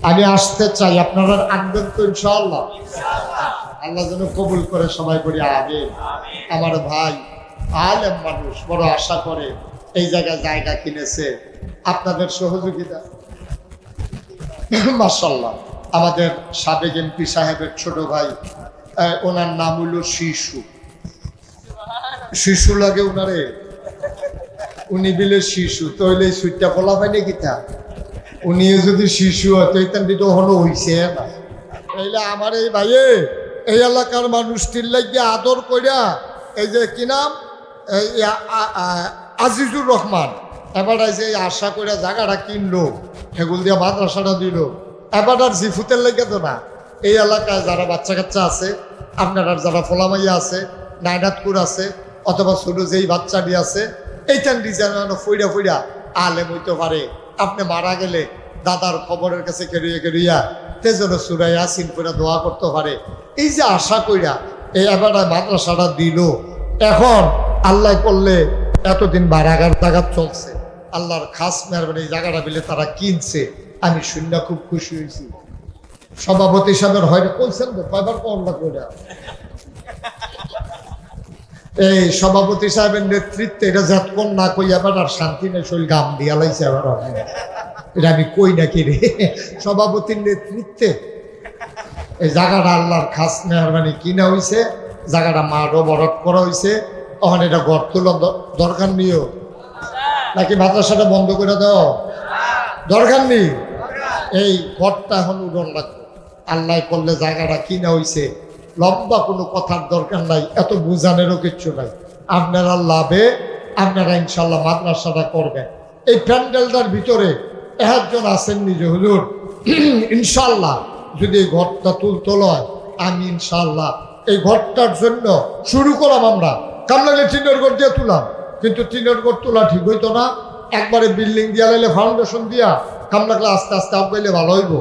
আমি আসতে চাই, আপনারা আনবেন তো ইনশাআল্লাহ? আল্লাহ যেন কবুল করে সবাই করি আমিন। আমার ভাই আলেম মানুষ, বড় আশা করে এই জায়গায় জায়গা কিনেছে, আপনাদের সহযোগিতা মাশাআল্লাহ। আমাদের সাবেক এমপি সাহেবের ছোট ভাই, ওনার নাম হলো শিশু। শিশু লাগে উনারে, উনি বিলে শিশু তৈলে সুইটটা বলা হয় নাকি? তা উনিও যদি শিশু হতো তো হলো হইছে না। তাইলে আমার এই ভাইয়ে এই এলাকার মানুষটির লাগিয়ে আদর কইরা, এই যে কি নাম, আজিজুর রহমান, এবার যে আশা করে জায়গাটা কিনলো, সেগুলো দিয়ে মাদ্রাসাটা দিল। এবার আর জিফুতের লেগে তো না, এই এলাকায় যারা বাচ্চা কাচ্চা আছে, আপনার যারা ফোলামাইয়া আছে, নাইনাতপুর আছে, অথবা ছোট যেই বাচ্চাটি আছে, এইটান ডিজাইন ফইরা ফইরা আলেম হইতে পারে। আপনি মারা গেলে দাদার খবরের কাছে কেড়িয়া তেজন্য সুরাই আসিন করে দোয়া করতে পারে। এই যে আশা কইরা এই এবার মাদ্রাসাটা দিল, এখন আল্লাহ করলে এতদিন বারাগার জায়গা চলছে, আল্লাহর খাস মেহরবানি এই জায়গাটা মিলে তারা কিনছে। আমি শুনে খুব খুশি হয়েছি। সভাপতি সাহেবের হয়তো বলছেন তো কয়বার কম লাগবে, এই সভাপতি সাহেবের নেতৃত্বে এটা যতক্ষণ না কই আবার আর শান্তি নেই, শৈল গাম দিয়া লাইছে আবার এটা আমি কই নাকি রে। সভাপতির নেতৃত্বে এই জায়গাটা আল্লাহর খাস মেহরবানি কিনা হয়েছে, জায়গাটা মাঠও বরফ করা হয়েছে। তখন এটা ঘর তোলা দরকার নিও নাকি মাদ্রাসাটা বন্ধ করে দাও দরকার নেই। এই ঘরটা এখন উড়ন লাগবে, আল্লাহ করলে জায়গাটা কিনা হয়েছে। লম্বা কোনো কথার দরকার নাই, এত বুঝানেরও কিচ্ছু নাই। আপনারা লাভে আপনারা ইনশাল্লাহ মাদ্রাসাটা করবেন। এই প্যান্ডেলটার ভিতরে একজন আছেন নিজে হুজুর, ইনশাল্লাহ যদি এই ঘরটা তুলতে লয়, আমি ইনশাল্লাহ এই ঘরটার জন্য শুরু করলাম। আমরা কামলাগলে টিনের ঘর দিয়ে তুলাম, কিন্তু টিনের ঘর তোলা ঠিক হইতো না। একবারে বিল্ডিং দিয়া লাইলে ফাউন্ডেশন দিয়া কামলাগলে আস্তে আস্তে আগাইলে ভালো হইব।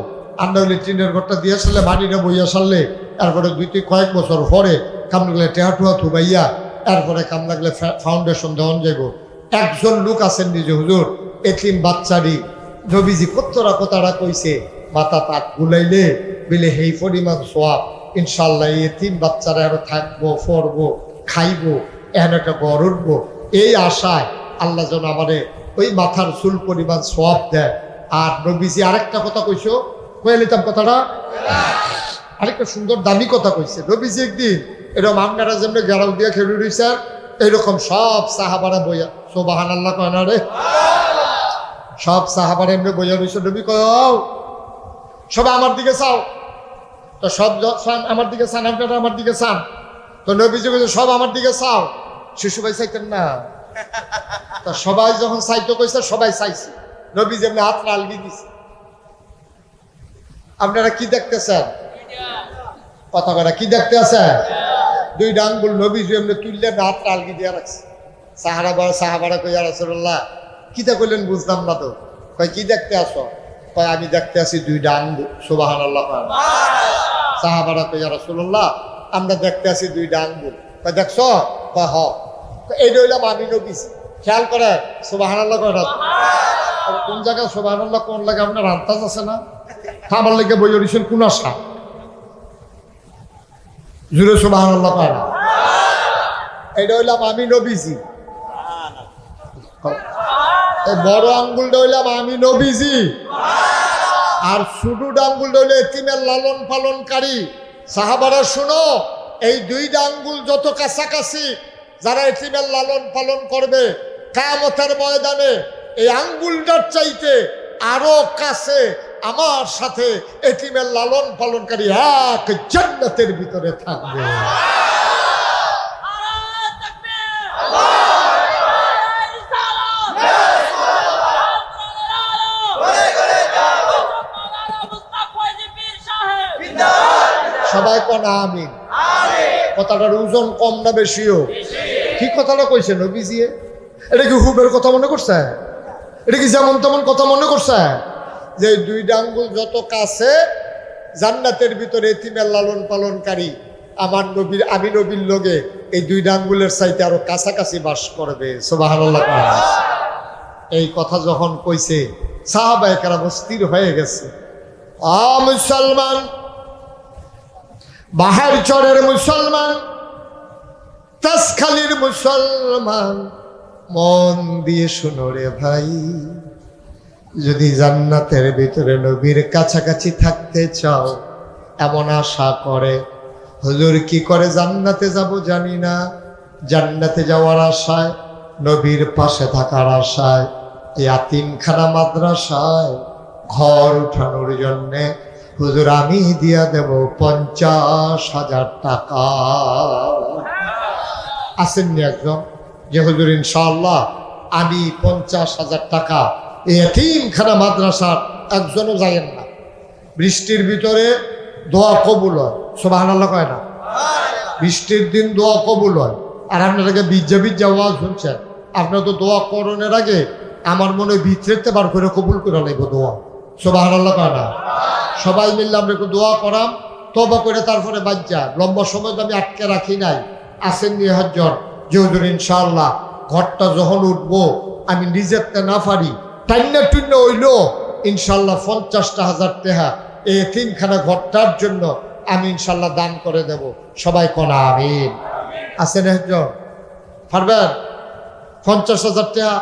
আমরা হইলে টিনের ঘরটা দিয়ে আসলে মাটিটা বইয়া সারলে এরপরে কয়েক বছর পরে কামলাগলে টেহাটুয়া থুবাইয়া এরপরে কামলাগলে ফাউন্ডেশন দেওয়ান যাইব। একজন লোক আছেন নিজে হুজুর, এতিম বাচ্চারি নবীজি কতরা কথাটা কইছে, মাথা তাক গুলাইলে বিলে হেই পরিমাণ সোয়াব। ইনশাল্লাহ এই এতিম বাচ্চারা আরো থাকবো, পড়বো, খাইবো, এখন একটা ঘর উঠবো। এই আশায় আল্লাহ যেন আমাদের ওই মাথার চুল পরিমাণ সোয়াব দেয়। আর নবীজি আরেকটা কথা কইছো, কয়ে নিতাম কথাটা, আরেকটা সুন্দর দামি কথা কইছে। নবীজি একদিন এরকম আপনারা যেমনি গেরাও দিয়ে খেলে রয়েছেন, এইরকম সব সাহাবারা বইয়া, সুবহানাল্লাহ কয় না রে, সব সাহাবারা এমনি বইয়া রয়েছে। নবী কয় সবাই আমার দিকে চাও, তো সব আমার দিকে চান, আপনারা আমার দিকে চান। তো নবীজি কইছে সব আমার দিকে চাও। শিশু ভাই চাইতেন না, তা সবাই যখন চাইতে কইছে সবাই চাইছে। নবীজি এমনি হাত আলগি দিছে। আপনারা কি দেখতেছেন? কথা কটা কি দেখতে আছেন? দুই ডাঙ্গুল নবীজি এমনি তুললে হাত আলগি দিয়ে রাখছে। সাহাবারা কইয়া রাসূলুল্লাহ কিতা কইলেন বুঝলাম না তো। কয় কি দেখতে আসো? কয় আমি দেখতে আসি দুইটা আঙ্গুল। সুবহানাল্লাহ। সাহাবারা কইয়া রাসূলুল্লাহ আমরা দেখতে আসি দুইটা আঙ্গুল। কয় দেখছো? কয় হ। এইটা হইলাম আমি নবীজি। খেয়াল করে সুবহানাল্লাহ কয় না? কোন জায়গায় সুবহানাল্লাহ কোন লাগে আপনার আন্দাজ আছে না? আমার লেগে বই অডিশন কোন আশা জুড়ে সুবহানাল্লাহ কয় না? এইটা হইলাম আমি নবীজি। এই বড় আঙ্গুলটা হইলাম আমি নবীজি, আর ছোট আঙ্গুলটা হইলে এতিমের লালন পালনকারী। সাহাবারা শুনো, এই দুইটা আঙ্গুল যত কাছাকাছি, যারা এতিমের লালন পালন করবে কিয়ামতের ময়দানে এই আঙ্গুলটার চাইতে আরো কাছে আমার সাথে এতিমের লালন পালনকারী এক জান্নাতের ভিতরে থাকবে। সবাই কোন আমিন। কথাটার ওজন কম না বেশিও? কি কথাটা কইছে নবীজি? এটা কি হুবের কথা মনে করছে? এটা কি যেমন তেমন কথা মনে করছে? যে দুইটা আঙ্গুল যত কাছে জান্নাতের ভিতরে এতিমের লালন পালনকারী আমার নবীর, আমি নবীর লগে এই দুইটা আঙ্গুলের চাইতে আরো কাছাকাছি বাস করবে। সুবহানাল্লাহ। এই কথা যখন কইছে সাহাবায়ে কেরাম স্থির হয়ে গেছে। মুসলমান, বাহার চরের মুসলমান, তাসখালীর মুসলমান, মন দিয়ে শুনো রে ভাই, যদি জান্নাতের ভিতরে নবীর কাছাকাছি থাকতে চাও, এমন আশা করে হুজুর কি করে জান্নাতে যাব জানি না, জান্নাতে যাওয়ার আশায়, নবীর পাশে থাকার আশায়, ইয়াতিমখানা মাদ্রাসায় ঘর উঠানোর জন্যে হুজুর আমি দিয়া দেব 50,000 টাকা। আসেননি একজন যে হুজুর ইনশাআল্লাহ আমি 50,000 টাকা এই এতিমখানা মাদ্রাসার, একজনও যাইয়েন না। বৃষ্টির ভিতরে দোয়া কবুল হয়। সুবহানাল্লাহ কয় না? বৃষ্টির দিন দোয়া কবুল হয়। আর আপনারা বিজ্জা আওয়াজ শুনছেন, আপনারা তো দোয়া করণের আগে আমার মনে ভিতরেতে বার করে কবুল করে লাগবে দোয়া। সুবহানাল্লাহ কয় না? সবাই মিললে আমরা একটু দোয়া করাম, তওবা করে তারপরে বাজ্জা। লম্বা সময় তো আমি আটকে রাখি নাই। আসেননি হজ্জন যে হুজুর ইনশাআল্লাহ ঘরটা যখন উঠবো আমি নিজেরটা না পারি টাইনা টুন্য হইলো ইনশাআল্লাহ 50,000 টাকা এই এতিমখানা ঘরটার জন্য আমি ইনশাআল্লাহ দান করে দেব। সবাই কোন আমিন। আসেন একজন পারবেন? 50,000 টাকা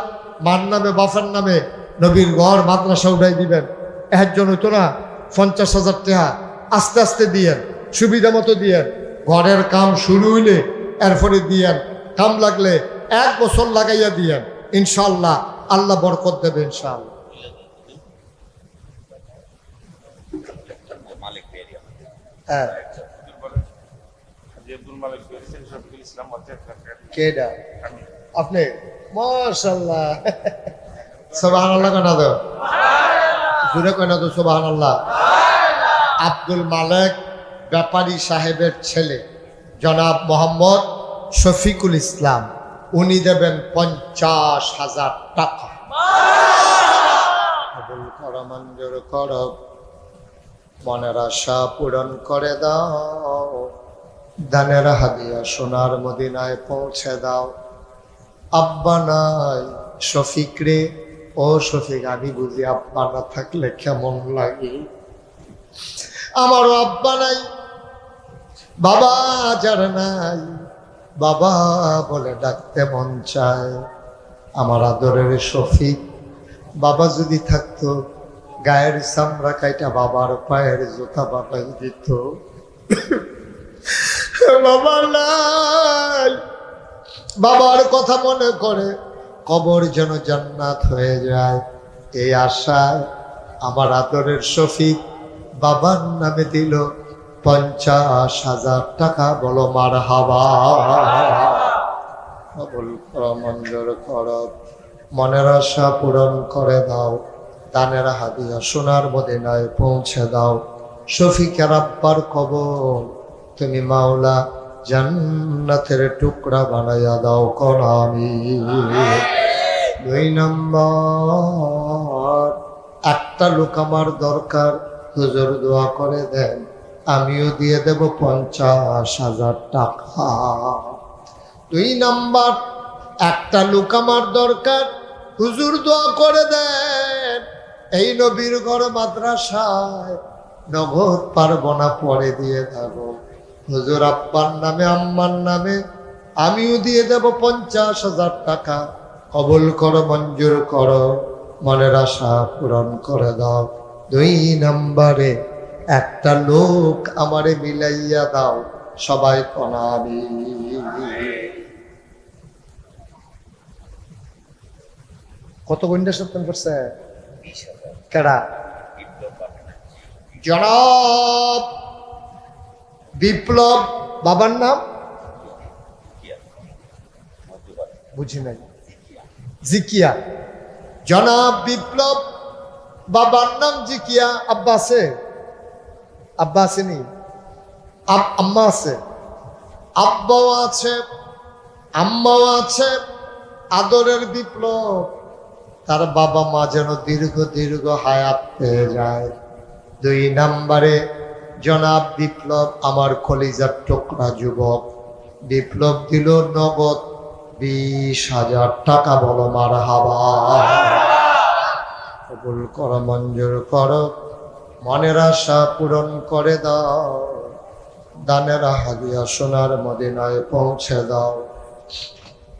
মার নামে বাপের নামে নবীর ঘর মাদ্রাসা উঠাই দিবেন, এর জন্য তো না। 50,000 টাকা আস্তে আস্তে দিয়েন, সুবিধা মতো দিয়েন। ঘরের কাম শুরু হইলে এরপরে দিয়েন, কাম লাগলে 1 বছর লাগাইয়া দিয়েন, ইনশাআল্লাহ আল্লাহ বরকত দেবে ইনশাআল্লাহ। হ্যাঁ, কেডা আপনি? মাশাআল্লাহ, সুবহানাল্লাহ কেন দাও, জোরে কেন দাও সুবহানাল্লাহ। আব্দুল মালেক ব্যাপারী সাহেবের ছেলে জনাব মোহাম্মদ শফিকুল ইসলাম, উনি দেবেন 50,000 টাকা। কবুল করো, মঞ্জুর করো, মনের আশা পূরণ করে দাও, দানের হাদিয়া সোনার মদিনায় পৌঁছে দাও। আব্বা নাই শফিক রে, ও শফিক, আমি বুঝি আব্বা না থাকলে কেমন লাগে। আমারও আব্বা নাই, বাবা যার নাই, বাবা বলে ডাকতে মন চায়। আমার আদরের শফিক, বাবা যদি থাকতো গায়ের চামড়া কাইটা বাবার পায়ের জুতা বাবাই দিত। বাবা নাই, বাবার কথা মনে করে কবর যেন জান্নাত হয়ে যায়, এই আশায় আমার আদরের শফিক বাবার নামে দিল 50,000 টাকা। বলো মারহাবা। কবুল করো, মঞ্জুর করো, মনের আশা পূরণ করে দাও, দানের হাদিয়া সোনার মদিনায় পৌঁছে দাও। শফিকের আব্বার কবর তুমি মাওলা জান্নাতের টুকরা বানাইয়া দাও, কোন আমি। 2 নম্বর, একটা লোক আমার দরকার, হুজুর দোয়া করে দেন, আমিও দিয়ে দেব 50,000 টাকা। 2 নম্বর, একটা লোক আমার দরকার, হুজুর দোয়া করে দেন, এই নবীর ঘর মাদ্রাসায় নগদ পারবো না, পরে দিয়ে দেব। হুজুর আব্বার নামে আম্মার নামে আমিও দিয়ে দেব 50,000 টাকা। কবুল করো, মঞ্জুর করো, মনের আশা পূরণ করে দাও। 2 নম্বরে, একটা লোক আমারে মিলাইয়া দাও, সবাই কনাবি। কত গন্ডা সপ্তাহ করছে? কেডা? জনাব বিপ্লব, বাবার নাম বুঝি নাই, জিকিয়া। জনাব বিপ্লব, বাবার নাম জিকিয়া। আব্বা আছে? আব্বা আসেনি, আম্মা আছে, আব্বাও আছে, আম্মাও আছে। আদরের বিপ্লব, তার বাবা মা যেন দীর্ঘ দীর্ঘ হায়াত পেয়ে যায়। 2 নম্বরে, জনাব বিপ্লব আমার কলিজার টুকরা যুবক, বিপ্লব দিল নগদ 20,000 টাকা। বলো মারহাবা। কবুল করো, মঞ্জুর করো, মনের আশা পূরণ করে দাও, দানের হাদিয়া সোনার মদিনায় পৌঁছে দাও।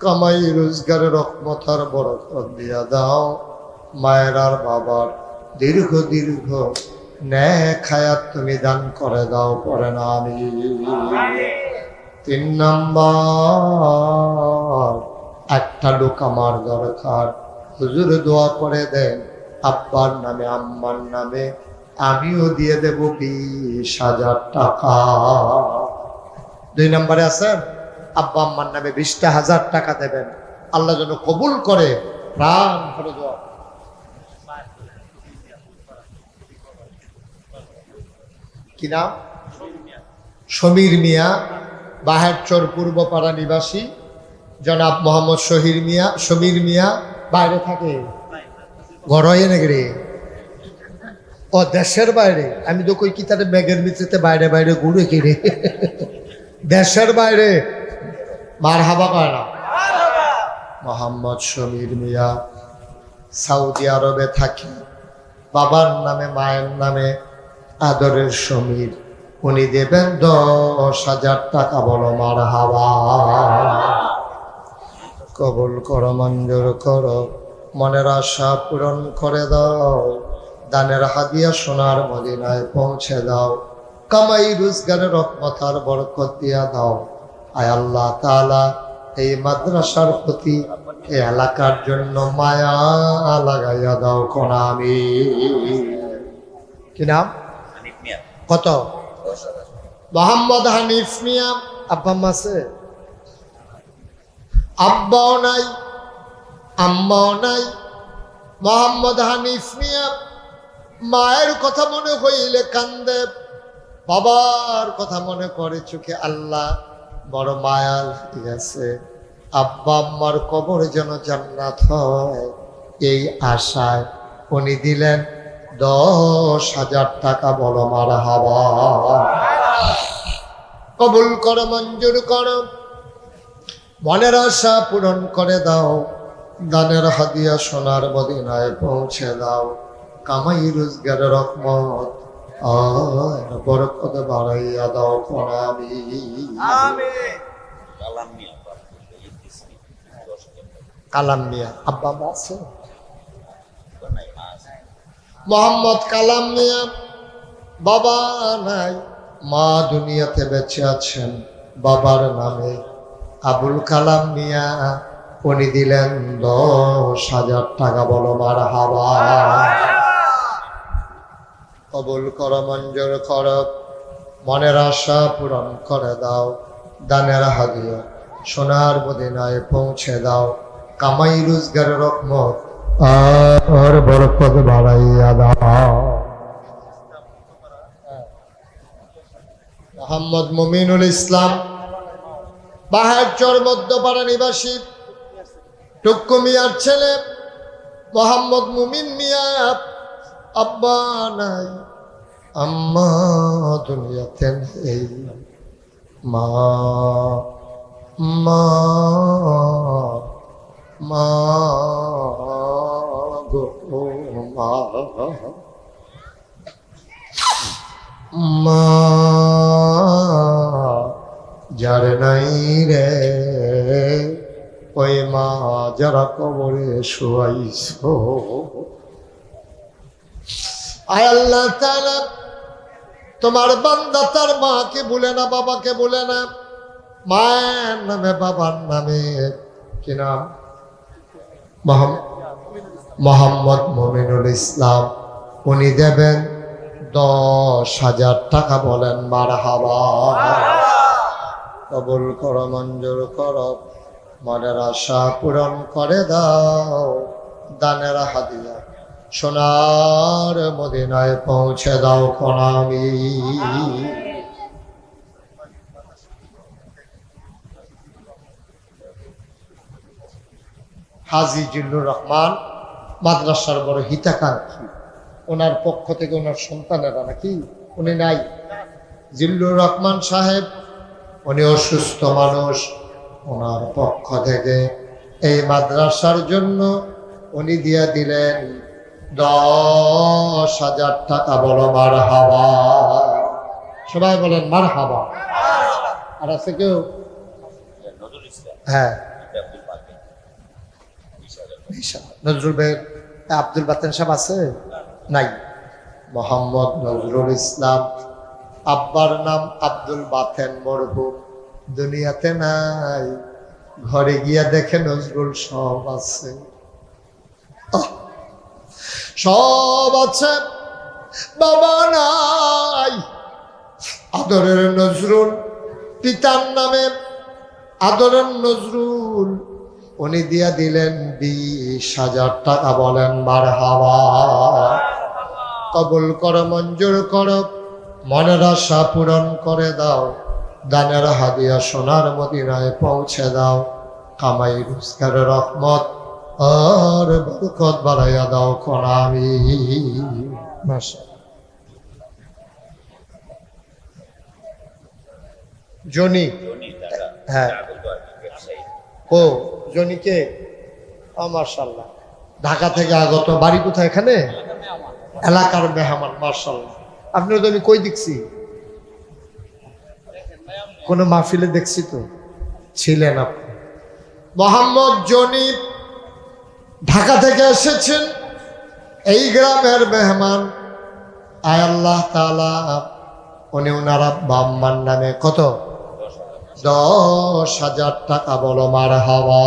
কামাই রোজগারের রহমতার বরকত দিয়া দাও, মায়ের আর বাবার দীর্ঘ দীর্ঘ নেক হায়াত তুমি দান করে দাও, পরে না আমি। 3 নম্বর, একটা লোক আমার দরকার, হুজুর দোয়া করে দেন, আব্বার নামে আম্মার নামে আমিও দিয়ে দেব 20,000 টাকা। 2 নম্বরে আছেন, আব্বা আম্মার নামে 20,000 টাকা দেবেন, আল্লাহ যেন কবুল করে। প্রাণ ভরে দোয়া। কি নাম? সমীর মিয়া, বাহেরচর পূর্বপাড়া নিবাসী। জনাব মোহাম্মদ সমীর মিয়া বাইরে থাকে, ঘরয়ে নাকি? ও দেশের বাইরে। আমি তো কই কি তার ব্যাগের ভিতরে বাইরে বাইরে ঘুরে কিরে, দেশের বাইরে। মারহাবা কয় না? মোহাম্মদ সমীর মিয়া সৌদি আরবে থাকে, বাবার নামে মায়ের নামে আদরের সমীর, উনি দেবেন 10,000 টাকা। বলো মারহাবা। কবুল করো, মঞ্জুর করো, মনের আশা পূরণ করে দাও, দানের হাদিয়া সোনার মদিনায় পৌঁছে দাও, কামাই রোজগারের রহমত আর বরকত দিয়া দাও। আয় আল্লাহ তাআলা, এই মাদ্রাসার প্রতি, এই এলাকার জন্য মায়া লাগাইয়া দাও কোন আমি। কি নাম? কত? মোহাম্মদ হানিফ মিয়া। আব্বা আম্মা আছে? আব্বাও নাই, আম্মাও নাই। মোহাম্মদ হানিফ মিয়া মায়ের কথা মনে হইলে কান্দে, বাবার কথা মনে করে চোখে। আল্লাহ বড় মায়াল গেছে, আব্বা আম্মার কবর যেন জান্নাত হয়, এই আশায় উনি দিলেন 10,000 টাকা। বড় মারহাবা। কবুল করো, মঞ্জুর করো, মনের আশা পূরণ করে দাও, দানের হাদিয়া সোনার মদিনায় পৌঁছে দাও, কামাই রোজগারের রহমত আর বরকত বাড়াইয়া দাও কোন আমি। কালাম মিয়া। আব্বা আম্মা আছে? মোহাম্মদ কালাম মিয়া বাবা নাই, মা দুনিয়াতে বেঁচে আছেন বাবার নামে। আবুল কালাম মিয়া উনি দিলেন 10,000 টাকা। বলো মারহাবা। কবুল করো, মঞ্জুর করো, মনের আশা পূরণ করে দাও, দানের হাদিয়া সোনার মদিনায় পৌঁছে দাও, কামাই রোজগারের রহমত আর বরকত বাড়াইয়া দাও। মোহাম্মদ মুমিনুল ইসলাম বাহারচর মধ্যপাড়া নিবাসী, টুক্কু মিয়ার ছেলে মোহাম্মদ মুমিন মিয়া। আব্বা নাই, আম্মা দুনিয়াতে নেই, মা মা মা গো মা মা, যার নাই রে ওই মা যারা কবরে শুয়াইছো। আয় আল্লাহ তাআলা, তোমার বান্দা তার মাকে ভুলে না, বাবাকে ভুলে না। মায়ের নামে বাবার নামে কি নাম? মোহাম্মদ মুমিনুল ইসলাম। উনি দেবেন 10,000 টাকা। বলেন মারহাবা। কবুল করো, মঞ্জুর করো, মনের আশা পূরণ করে দাও, দানের হাদিয়া সোনার মদিনায় পৌঁছে দাও কোন আমি। হাজী জিল্লুর রহমান মাদ্রাসার বড় হিতাকাঙ্ক্ষী, ওনার পক্ষ থেকে ওনার সন্তানেরা নাকি উনি নাই। জিল্লুর রহমান সাহেব উনি অসুস্থ মানুষ, ওনার পক্ষ থেকে এই মাদ্রাসার জন্য উনি দিয়ে দিলেন 10,000 টাকা। বলো মারহাবা। সবাই বলেন মারহাবা। আর আছে কেউ? হ্যাঁ, নজরুল ভাই। আব্দুল বাতেন সাহেব আছে? নাই। মোহাম্মদ নজরুল ইসলাম, আব্বার নাম আব্দুল বাতেন, মরহুম, দুনিয়াতে নাই। ঘরে গিয়া দেখে নজরুল সব আছে, সব আছে, বাবা নাই। আদরের নজরুল, পিতার নামে আদরের নজরুল, উনি দিয়া দিলেন 20,000 টাকা। বলেন মারহাবা। কবুল করো, মঞ্জুর করো, মনের আশা পূরণ করে দাও, দানের হাদিয়া সোনার মদিনায় পৌঁছে দাও, কামাই রোজগারের রহমত আর বরকত বাড়াইয়া দাও কোন আমি। জনি। হ্যাঁ, ও জনিকে, মাশাআল্লাহ, ঢাকা থেকে আগত। বাড়ি কোথায়? এখানে এলাকার মেহমান। মাশাআল্লাহ। আপনার তো আমি কই দেখছি, কোন মাহফিলে দেখছি তো, ছিলেন আপনি। মোহাম্মদ জনিব ঢাকা থেকে এসেছেন, এই গ্রামের মেহমান। আয় আল্লাহ তাআলা উনি ওনারা বাম্মার নামে কত 10,000 টাকা বলো মারহাবা।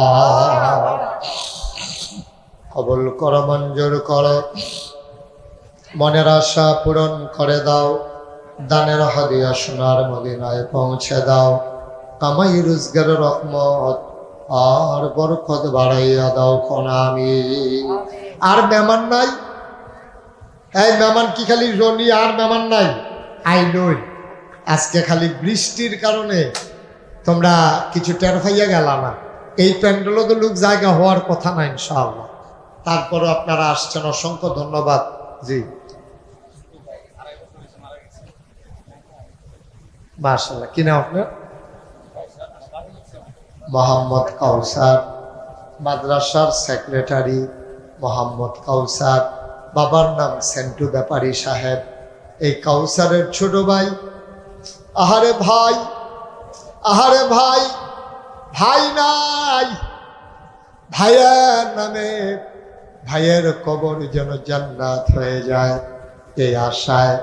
কবুল করো, মঞ্জুর করো, মনের আশা পূরণ করে দাও, দানের হাদিয়া সোনার মদিনায় পৌঁছে দাও, কামাই রোজগারের রহমত আর বরকত বাড়াইয়া দাও কোন আমি। আর মেহমান নাই? এই মেহমান কি খালি রনি আর মেহমান নাই? আই নই আজকে খালি বৃষ্টির কারণে তোমরা কিছু টের পাইয়া গেল না। এই প্যান্ডেলও তো লোক জায়গা হওয়ার কথা না ইনশাআল্লাহ। তারপরও আপনারা আসছেন, অসংখ্য ধন্যবাদ। জি মাশাআল্লাহ। কি নাম আপনার? মোহাম্মদ কাউসার, মাদ্রাসার সেক্রেটারি মোহাম্মদ কাউসার, বাবার নাম সেন্টু ব্যাপারী সাহেব। এই কাউসারের ছোট ভাই। আহারে ভাই, আহারে ভাই, ভাই নাই, ভাইয়ের নামে ভাইয়ের কবর যেন জান্নাত হয়ে যায়, এই আশায়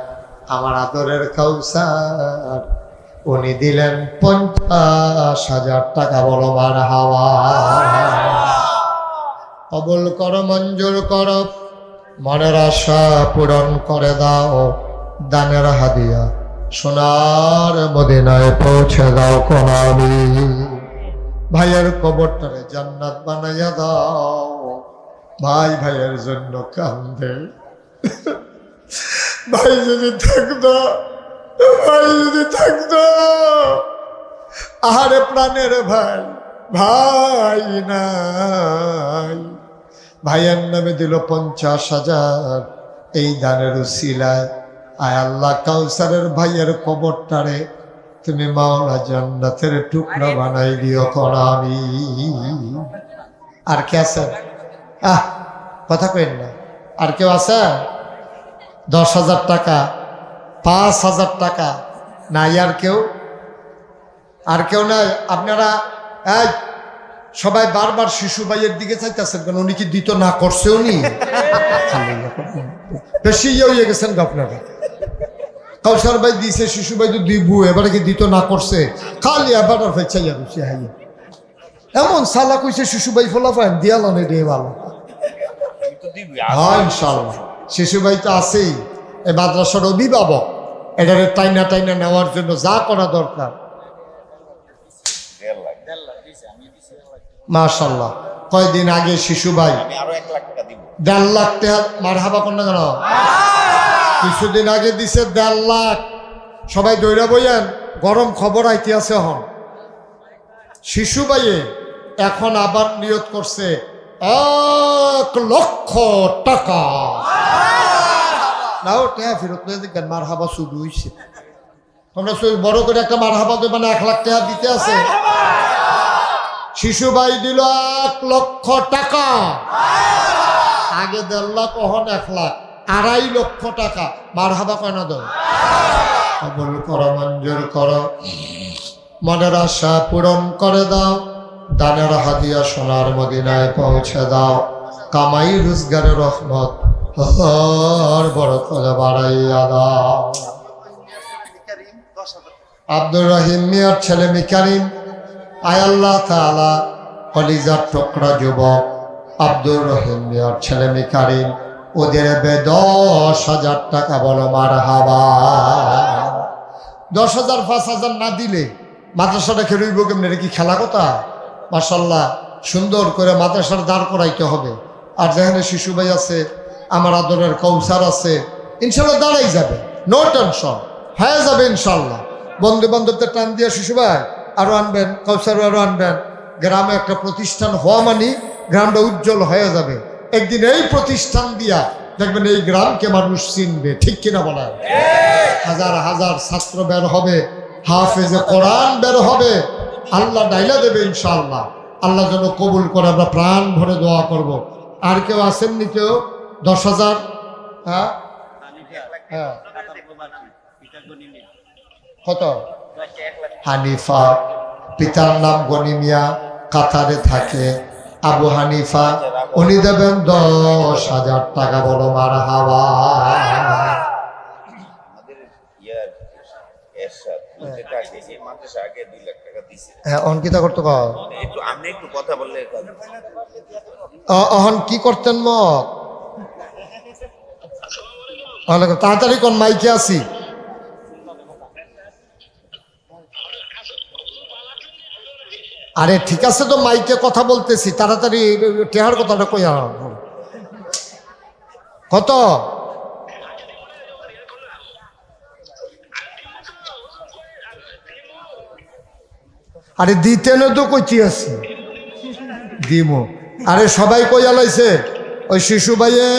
আমার আদরের কাউসার উনি দিলেন 50,000 টাকা বলো মারহাবা। কবুল করো, মঞ্জুর করো, মনের আশা পূরণ করে দাও, দানের হাদিয়া সোনার মদিনায় পৌঁছে দাও কোন আমি। ভাইয়ের কবরটারে জান্নাত বানাইয়া দাও। ভাই ভাইয়ের জন্য কান্দে, ভাই যদি থাকতো, ভাই যদি থাকতো। আহারে প্রাণের ভাই, ভাই নাই, ভাইয়ের নামে দিল 50,000 এই দানের উসিলায়। আয় আল্লাহ কাউসারের ভাইয়ের কবরটারে তুমি মাওলা জান্নাতের টুকরা বানাই দিও কোন আমি। আর কে আছেন? কথা কইন না। আর কেউ আছে? 10,000 টাকা, 5,000 টাকা নাই? আর কেউ? আর কেউ নাই? আপনারা এই সবাই বারবার শিশু ভাইয়ের দিকে চাইতেছেন কেন? উনি কি দিত না করছে? উনি বেশি ইয়ে হয়ে গেছেন আপনারা। কাউসার ভাই দিছে, শিশু ভাই তো দিব, এবারে কি দিত না করছে? খালি এবার চাইয়া বসে হাইয়া এমন সালা কইছে শিশু ভাই ফোলা ফাইন দিয়ালানে রে ভালো। হ্যাঁ ইনশাআল্লাহ শিশু ভাই তো আছেই, এই মাদ্রাসার অভিভাবক। এটারে টাইনা টাইনা নেওয়ার জন্য যা করা দরকার। মাশাআল্লাহ। কয়দিন আগে শিশু ভাই 1.5 লাখ টাকা মারহাবা কর না কেন? কিছুদিন আগে দিছে 1.5 লাখ। সবাই দৌড়া বইয়েন, গরম খবর আইতে আছে। হন শিশু ভাইয়ে এখন আবার নিয়ত করছে 1 লক্ষ টাকা। নাও টাকা ফেরত নিয়ে দেখেন মারহাবা শুরু হয়েছে। তোমরা বড় করে একটা মারহাবা মানে 1 লাখ টাকা দিতে আছে। শিশু ভাই দিল 1 লক্ষ টাকা। আগে 1.5 লাখ, কখন 1 লাখ, 2.5 লক্ষ টাকা। মারহাবা কয় না দাও? কবুল করো, মঞ্জুর করো, মনের আশা পূরণ করে দাও, দানের হাদিয়া সোনার মদিনায় পৌঁছে দাও, কামাই রোজগারের রহমত আর বরকত বাড়াইয়া দাও। আব্দুর রহিম মিয়ার ছেলে মিকারিম, আয় আল্লাহ তাআলা কলিজার টুকরা যুবক আব্দুর রহিম মিয়ার ছেলে মিকারিম, ওদের 10,000 টাকা বলো মারহাবা। 10,000 5,000 না দিলে মাদ্রাসাটা খেলইব কেমন? এটা কি খেলা কথা? মাশাআল্লাহ সুন্দর করে মাদ্রাসার দাঁড় করাইতে হবে। আর যেখানে শিশু ভাই আছে, আমার আদরের কৌসার আছে, ইনশাল্লাহ দাঁড়াই যাবে, নো টেনশন, হয়ে যাবে ইনশাল্লাহ। বন্ধু বান্ধবদের টান দিয়ে শিশু ভাই আরো আনবেন, কৌসার আরো আনবেন। গ্রামে একটা প্রতিষ্ঠান হওয়া মানে গ্রামটা উজ্জ্বল হয়ে যাবে। একদিন এই প্রতিষ্ঠান দিয়া দেখবেন এই গ্রামকে মানুষ চিনবে, ঠিক কিনা বলেন? হাজার হাজার ছাত্র বের হবে, হাফেজে কোরআন বের হবে, আল্লাহ ডাইলা দেবে ইনশাআল্লাহ। আল্লাহ যেন কবুল করে, আমরা প্রাণ ভরে দোয়া করব। আর কেউ আসেননি? কেউ 10,000? হ্যাঁ হ্যাঁ, কত? হানিফা, পিতার নাম গনি মিয়া, কাতারে থাকে আবু হানিফা, উনি দেবেন 10,000 টাকা। বলো মারহাবা। হ্যাঁ, অঙ্কিতা করতো অহন কি করতেন মত তাড়াতাড়ি কোন মাইকে আছি। আরে ঠিক আছে তো, মাইকে কথা বলতেছি, তাড়াতাড়ি টেহার কথাটা কই। কত? আরে দিতে না তো কইছি আছি দিমো। আরে সবাই কইয়া লাইছে। ওই শিশু ভাইয়ে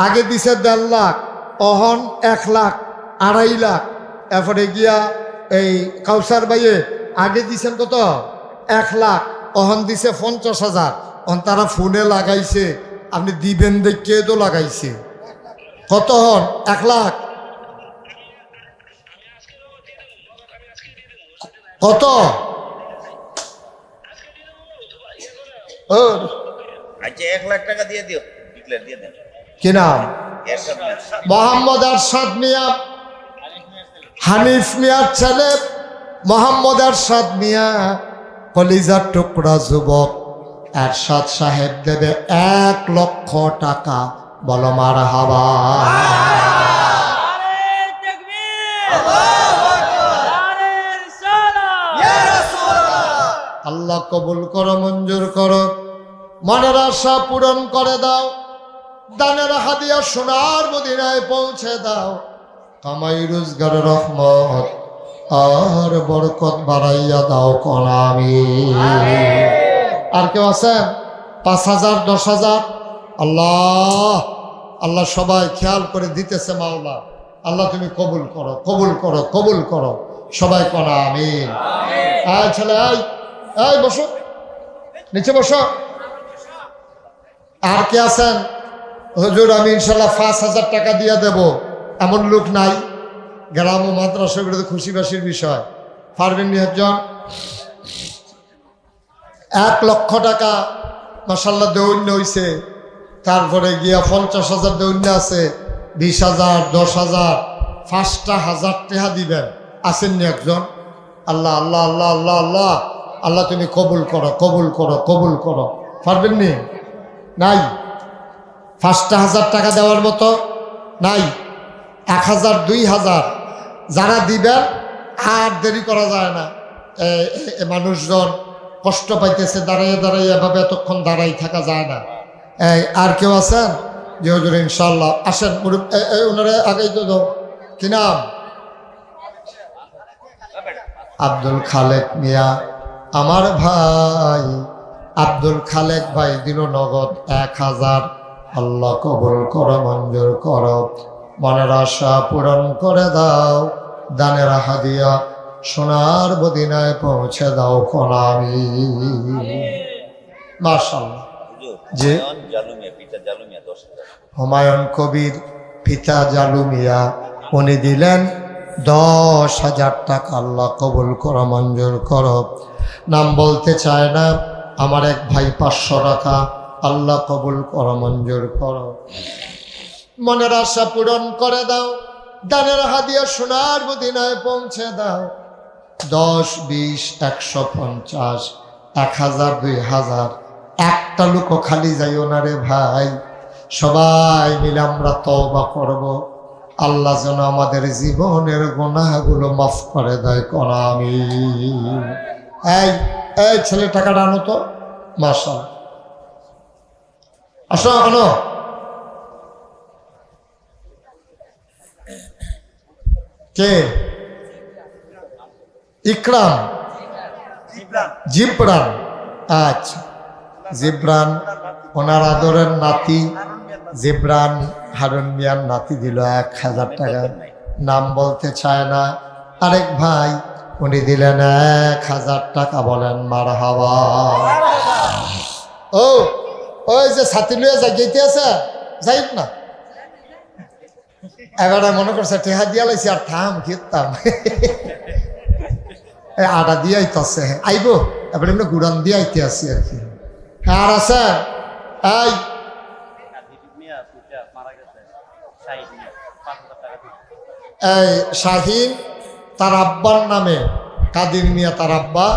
আগে দিছে 1.5 লাখ, অহন 1 লাখ, 2.5 লাখ। এরপরে গিয়া এই কাউসার ভাইয়ে আগে দিছেন কত? 1 লাখ, অহন দিছে 50,000। অহন তারা ফোনে লাগাইছে, আপনি দিবেন দেখে তো লাগাইছে। কত হন? 1 লাখ। কত? আচ্ছা 1 লাখ টাকা দিয়ে দিও, ডিক্লেয়ার দিয়ে দেন। কি নাম? মোহাম্মদ এরশাদ মিয়া, হানিফ মিয়ার ছেলে মোহাম্মদ এরশাদ মিয়া, কলিজার টুকরা যুবক এরশাদ সাহেব দেবে 1 লক্ষ টাকা। বলো মারহাবা। আল্লাহ কবুল করো, মঞ্জুর করো, মনের আশা পূরণ করে দাও, দানের হাদিয়া সোনার মদিনায় পৌঁছে দাও, কামাই রোজগার রহমত আর বরকত বাড়াইয়া দাও কোন আমিন। আর কেউ আছেন? 5,000, 10,000? আল্লাহ আল্লাহ সবাই খেয়াল করে দিতেছে মাওলা। আল্লাহ তুমি কবুল করো, কবুল করো, কবুল করো। সবাই কোন আমিন। আয় ছেলে, আয় আয়, বসো, নিচে বসো। আর কে আছেন? হুজুর আমি ইনশাল্লাহ 5,000 টাকা দিয়ে দেব, এমন লোক নাই? গ্রাম ও মাদ্রাসাগুলোতে খুশি বাসির বিষয়। পারবেন নি একজন? 1 লক্ষ টাকা মাশাল্লাহ দৌন্য হইছে। তারপরে গিয়া 50,000 দৌন্য আছে, 20,000, 10,000, 5,000 টাকা দিবেন। আসেননি একজন? আল্লাহ আল্লাহ আল্লাহ আল্লাহ আল্লাহ আল্লাহ তুমি কবুল করো, কবুল করো, কবুল করো। পারবেন নি? নাই? 5,000 টাকা দেওয়ার মতো নাই? 1,000, 2,000 যারা দিবেন, আর দেরি করা যায় না। মানুষজন কষ্ট পাইতেছে, দাঁড়াইয়ে দাঁড়াইয়ে এভাবে এতক্ষণ দাঁড়াই থাকা যায় না। আর কেউ আছেন? যে হুজুর ইনশাল্লাহ আসেন, ওনারা আগেই তো দাও। কি নাম? আব্দুল খালেক মিয়া, আমার ভাই আব্দুল খালেক ভাই দিল নগদ 1,000। আল্লাহ কবুল করো, মঞ্জুর করো, মনের আশা পূরণ করে দাও, দানের হাদিয়া সোনার মদিনায় পৌঁছে দাও কোন আমিন। মাশাআল্লাহ। জি, হুমায়ুন কবির পিতা জালু মিয়া, উনি দিলেন 10,000 টাকা। আল্লাহ কবুল করো, মঞ্জুর করো। নাম বলতে চায় না, আমার এক ভাই 500 টাকা। আল্লাহ কবুল করো, মঞ্জুর করো, মনের আশা পূরণ করে দাও, দানের হাদিয়া সোনার মদিনায় পৌঁছে দাও। 10, 20, 150, 1,000, 2,000, একটা লোকও খালি যাইও না রে ভাই। সবাই মিলে আমরা তওবা করব, আল্লাহ যেন আমাদের জীবনের গুনাহগুলো মাফ করে দেয় কোন আমিন। এই এই ছেলে টাকাটা আনো তো। মাশাআল্লাহ, আসো আনো। কে? ইকরাম, জিবরান। আচ্ছা, জিবরান ওনার আদরের নাতি জিবরান হারুন মিয়ার নাতি দিল 1,000 টাকা। নাম বলতে চায় না। আরেক ভাই উনি দিলেন 1,000 টাকা। বলেন মারহাবা। ও ওই যে ছাতি লইয়া যাই গেইতে আছে, যাই না এবারে মনে করছে টেহা দিয়া লাইছি আর থাম খেতাম। আটা দিয়াই তছে আইব এবার এমনি গুড়ান দিয়ে আইতে আসি আর কি। হ্যাঁ আর আছে এই এই শাহিন তার আব্বার নামে, কাদির মিয়া তার আব্বা,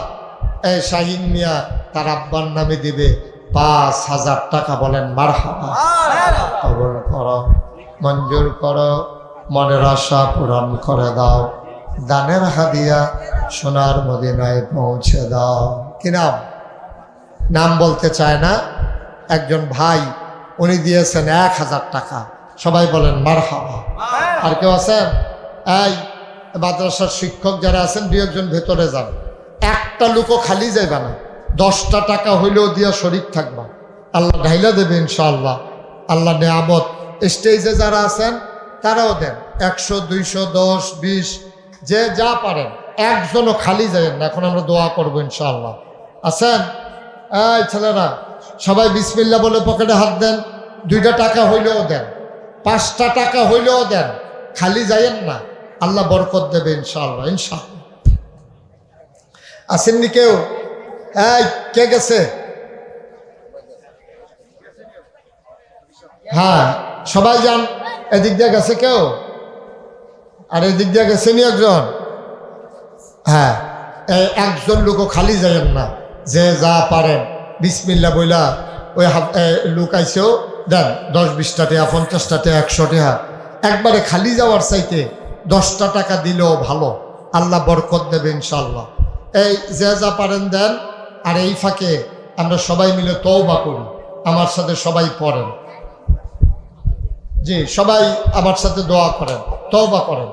এই শাহিন মিয়া তার আব্বার নামে দিবে 5,000 টাকা। বলেন মারহাবা। কবুল করো, মঞ্জুর করো, মনের আশা পূরণ করে দাও, দানের হাদিয়া সোনার মদিনায় পৌঁছে দাও। কি নাম? নাম বলতে চায় না। একজন ভাই উনি দিয়েছেন 1,000 টাকা। সবাই বলেন মারহাবা। আর কেউ আছেন? এই মাদ্রাসার শিক্ষক যারা আছেন 2-1 ভেতরে যান। একটা লোকও খালি যাইবা না, 10টা টাকা হইলেও দিয়া শরীক থাকবা, আল্লাহ ঢাইলা দেবে ইনশাআল্লাহ। আল্লাহ নেয়ামত। স্টেজে যারা আছেন তারাও দেন, 100, 200, 10, 20 যে যা পারেন। একজনও খালি যাবেন না। এখন আমরা দোয়া করবো ইনশাআল্লাহ। আছেন? এই ছেলেরা সবাই বিসমিল্লাহ বলে পকেটে হাত দেন। 2টা টাকা হইলেও দেন, 5টা টাকা হইলেও দেন, খালি যাইয়েন না। আল্লাহ বরকত দেবে ইনশাআল্লাহ। ইনশাআল্লাহ। আসেননি কেউ? এই কে গেছে? হ্যাঁ সবাই যান। এদিক দিয়ে গেছে কেউ? আর এদিক দিয়ে গেছেনি একজন? হ্যাঁ, একজন লোকও খালি যাবেন না। যে যা পারেন বিসমিল্লাহ বইলা ওই লোক আইসেও দেন। 10-20টা টাকা, 50টা টাকা, 100 টাকা। একবারে খালি যাওয়ার চাইতে 10টা টাকা দিলেও ভালো, আল্লাহ বরকত দেবে ইনশাআল্লাহ। এই যে যা পারেন দেন। আর এই ফাঁকে আমরা সবাই মিলে তওবা করি। আমার সাথে সবাই পড়েন। জি সবাই আমার সাথে দোয়া করেন, তওবা করেন।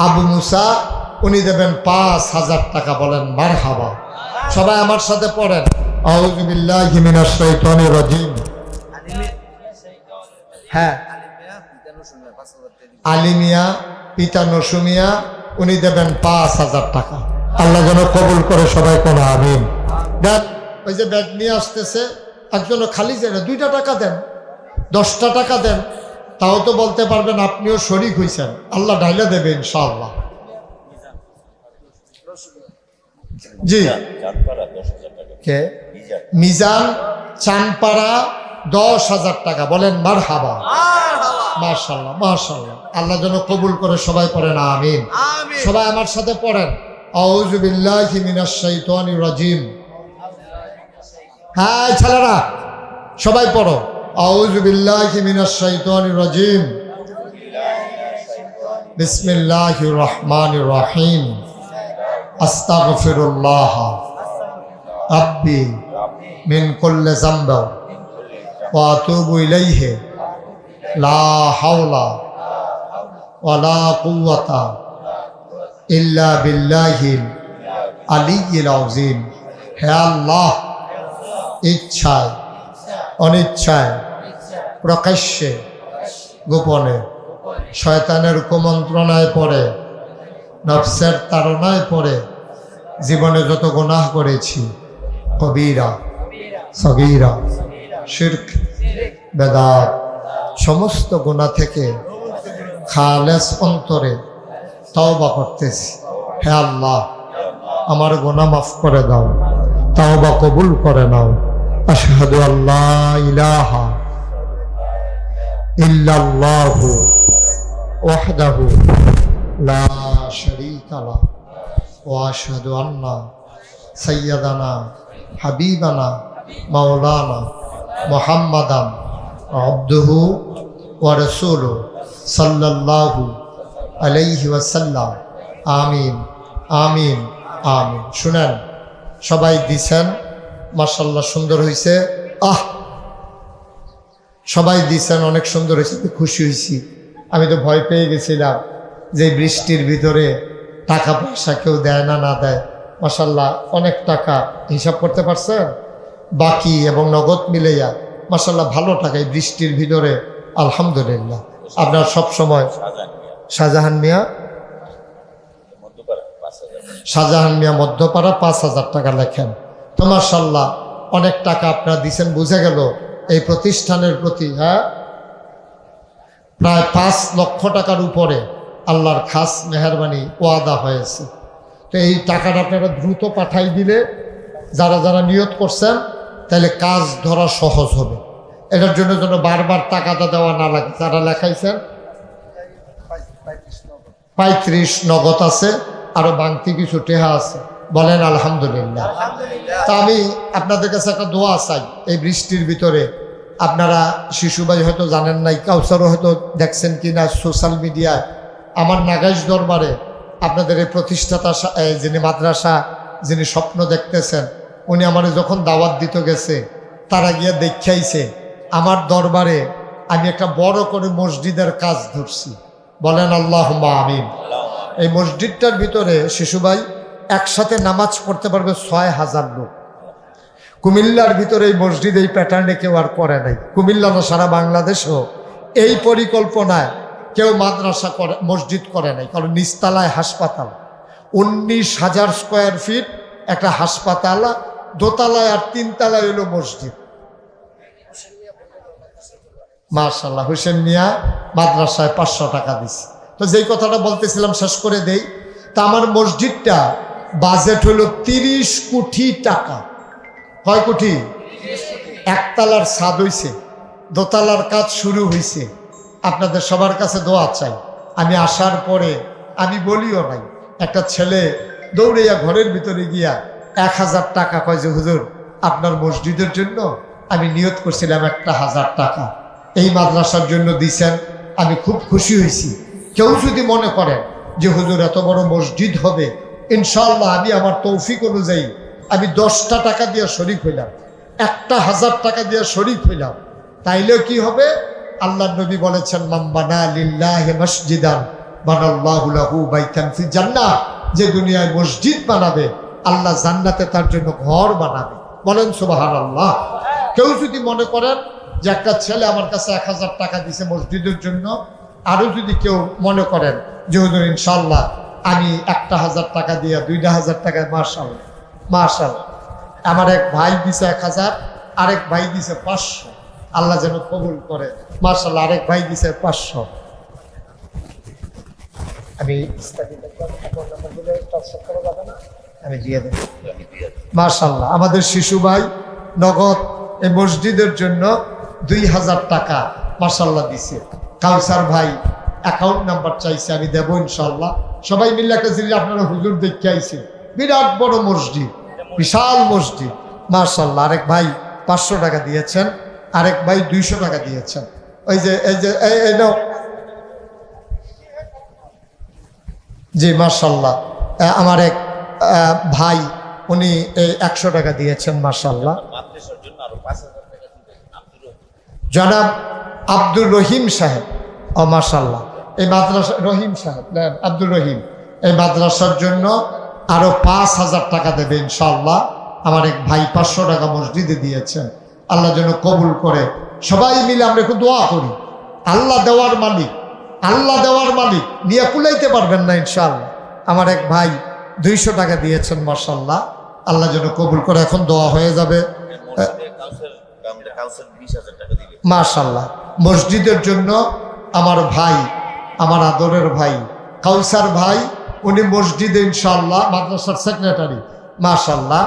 আবু মুসা উনি দেবেন 5,000 টাকা। বলেন মারহাবা। সবাই আমার সাথে পড়েন, আউযু বিল্লাহি মিনাশ শাইতানির রাজিম। হ্যাঁ, আলিমিয়া পিতা নসুমিয়া উনি দেবেন 5,000 টাকা। আল্লাহ যেন কবুল করে। সবাই কোন আমিন। দেন। ওই যে ব্যাগ নিয়ে আসতেছে একজনও খালি যায় না। 2টা টাকা দেন, 10টা টাকা দেন, তাও তো বলতে পারবেন আপনিও শরীক হইছেন। আল্লাহ ঢাইলা দেবে ইনশাআল্লাহ। জি কে? মিজান চানপাড়া 10,000 টাকা। বলেন মারহাবা। মাশাআল্লাহ মাশাআল্লাহ। আল্লাহ যেন কবুল করে। সবাই পড়েন আমিন। সবাই আমার সাথে পড়েন, আউযু বিল্লাহি মিনাশ শাইতানির রাজিম। হ্যাঁ ছেলেরা সবাই পড়ো, আউযু বিল্লাহি মিনাশ শাইতানির রাজিম। বিসমিল্লাহির রহমানির রহিম। আস্তাগফিরুল্লাহ রাব্বি মিন কুল্লি যামবি ওয়া আতুবু ইলাইহি লা হাওলা ওয়ালা কুওয়াতা ইল্লা বিল্লাহিল আলিয়্যিল আযীম। হে আল্লাহ, ইচ্ছায় অনিচ্ছায় প্রকাশ্যে গোপনে শয়তানের কুমন্ত্রণায় পড়ে, নফসের তাড়নায় পড়ে জীবনে যত গুনাহ করেছি, কবিরা সগীরা শিরক বেদাত সমস্ত গুনাহ থেকে খালেস অন্তরে তওবা করতেছি। হে আল্লাহ, আমার গুনাহ মাফ করে দাও, তওবা কবুল করে নাও। আশহাদু আল্লা ইলাহা ইল্লাল্লাহু ওয়াহদাহু লা শারীকা লাহু ওয়া আশহাদু আন্না সাইয়্যিদানা হাবিবানা মাওলানা মুহাম্মাদান আবদুহু ওয়া রাসূলুহু সাল্লাল্লাহু আলাইহি ওয়াসাল্লাম। আমিন আমিন আমিন। শুনেন, সবাই দিছেন, মাশাআল্লাহ সুন্দর হয়েছে। সবাই দিছেন, অনেক সুন্দর হয়েছে, খুশি হয়েছি। আমি তো ভয় পেয়ে গেছিলাম যে বৃষ্টির ভিতরে টাকা পয়সা কেউ দেয় না, না দেয়। মাশাআল্লাহ অনেক টাকা হিসাব করতে পারছেন, বাকি এবং নগদ মিলেয়া মাশাআল্লাহ ভালো টাকা এই বৃষ্টির ভিতরে। আলহামদুলিল্লাহ। আপনার সব সময় শাহজাহান মিয়া, শাহজাহান মিয়া মধ্যপাড়া 5,000 টাকা লেখেন। তো মাশাআল্লাহ অনেক টাকা আপনারা দিছেন, বুঝে গেল এই প্রতিষ্ঠানের প্রতি। হ্যাঁ, প্রায় 5 লক্ষ টাকার উপরে আল্লাহর খাস মেহরবানি ওয়াদা হয়েছে। তো এই টাকাটা আপনারা দ্রুত পাঠাই দিলে যারা যারা নিয়ত করছেন তাহলে কাজ ধরা সহজ হবে। এটার জন্য যেন বারবার টাকাটা দেওয়া না লাগে। যারা লেখাইছেন 35 নগদ আছে, আরো বাংতি কিছু টেহা আছে, বলেন আলহামদুলিল্লাহ। তা আমি আপনাদের কাছে একটা দোয়া চাই। এই বৃষ্টির ভিতরে আপনারা শিশুভাই হয়তো জানেন নাই, কাউসারও হয়তো দেখছেন কিনা সোশ্যাল মিডিয়ায়, আমার নাগাইশ দরবারে আপনাদের এই প্রতিষ্ঠাতা যিনি মাদ্রাসা যিনি স্বপ্ন দেখতেছেন, উনি আমার যখন দাওয়াত দিতে গেছে তারা গিয়ে দেখাইছে আমার দরবারে আমি একটা বড় করে মসজিদের কাজ ধরছি, বলেন আল্লাহুম্মা আমিন। এই মসজিদটার ভিতরে শিশুভাই একসাথে নামাজ পড়তে পারবে 6000 লোক। কুমিল্লার ভিতরে এই মসজিদ এই প্যাটার্নে কেউ আর করে নাই, কুমিল্লা না সারা বাংলাদেশও এই পরিকল্পনায় কেউ মাদ্রাসা করে মসজিদ করে নাই। কারণ নিচতলায় হাসপাতাল, 19,000 স্কোয়ার ফিট একটা হাসপাতাল, দোতলায় আর 3 তলায় হলো মসজিদ। মাশাআল্লাহ, হোসেন মিয়া মাদ্রাসায় 500 টাকা দিচ্ছে। তো যেই কথাটা বলতেছিলাম শেষ করে দেই। তা আমার মসজিদটা বাজেট হলো 30 কোটি টাকা। কয় কোটি? একতলার ছাদ হইছে, দোতলার কাজ শুরু হয়েছে। আপনাদের সবার কাছে দোয়া চাই। আমি আসার পরে আমি বলিও নাই, একটা ছেলে দৌড়াইয়া ঘরের ভিতরে গিয়া 1000 টাকা কয় যে হুজুর আপনার মসজিদের জন্য আমি নিয়ত করছিলাম 1000 টাকা এই মাদ্রাসার জন্য দিছেন, আমি খুব খুশি হয়েছি। কেউ যদি মনে করেন যে হুজুর এত বড় মসজিদ হবে, ইনশাআল্লাহ আমি আমার তৌফিক অনুযায়ী আমি 10টা টাকা দিয়ে শরিক হইলাম, 1000 টাকা দিয়ে শরিক হইলাম, তাইলেও কি হবে? আল্লাহ নবী বলেছেন মান বানা লিল্লাহি মসজিদান বানাল্লাহু লাহু বাইতান ফিল জান্নাহ, যে দুনিয়ায় মসজিদ বানাবে আল্লাহ জান্নাতে তার জন্য ঘর বানাবে, বলেন সুবহানাল্লাহ। কেউ যদি মনে করেন যে একটা ছেলে আমার কাছে 1000 টাকা দিছে মসজিদের জন্য, আরো যদি কেউ মনে করেন যে হুজুর ইনশাআল্লাহ আমি 1000 টাকা দিয়ে 2000 টাকায়, মাশাআল্লাহ মাশাআল্লাহ। আমার এক ভাই দিছে 1000, আরেক ভাই দিছে 500, আল্লাহ যেন কবুল করে, মাশাআল্লাহ। আরেক ভাই দিছে 500। আমি আমি দিয়ে দেব, মাশাআল্লাহ। আমাদের শিশু ভাই নগদ এই মসজিদের জন্য 2000 টাকা মাশাআল্লাহ দিছে। কাউসার ভাই অ্যাকাউন্ট নাম্বার চাইছে, আমি দেবো ইনশাআল্লাহ। সবাই মিলে একটা জিনিস আপনারা হুজুর দেখতে আইছে, বিরাট বড় মসজিদ, বিশাল মসজিদ, মাশাআল্লাহ। আরেক ভাই 500 টাকা দিয়েছেন, আরেক ভাই 200 টাকা দিয়েছেন। ওই যে এই নাও, জি মাশাআল্লাহ। আমার এক ভাই উনি এই 100 টাকা দিয়েছেন, মাশাআল্লাহ। জনাব আব্দুর রহিম সাহেব, ও মাশাআল্লাহ, এই মাদ্রাসা রহিম সাহেব আব্দুর রহিম এই মাদ্রাসার জন্য আরো 5000 টাকা দেবে ইনশাআল্লাহ। আমার এক ভাই 500 টাকা মসজিদে দিয়েছেন, আল্লাহ যেন কবুল করে। সবাই মিলে আমরা একটু দোয়া করি। আল্লাহ দেওয়ার মালিক, আল্লাহ দেওয়ার মালিক, নিয়ে কুলাইতে পারবেন না ইনশাআল্লাহ। আমার এক ভাই 200 টাকা দিয়েছেন, মাশাআল্লাহ, আল্লাহ যেন কবুল করে। এখন দোয়া হয়ে যাবে, মাশাআল্লাহ। মসজিদের জন্য আমার ভাই, আমার আদরের ভাই কাউসার ভাই, উনি মসজিদে ইনশাআল্লাহ মাদ্রাসার সেক্রেটারি, মাশাআল্লাহ।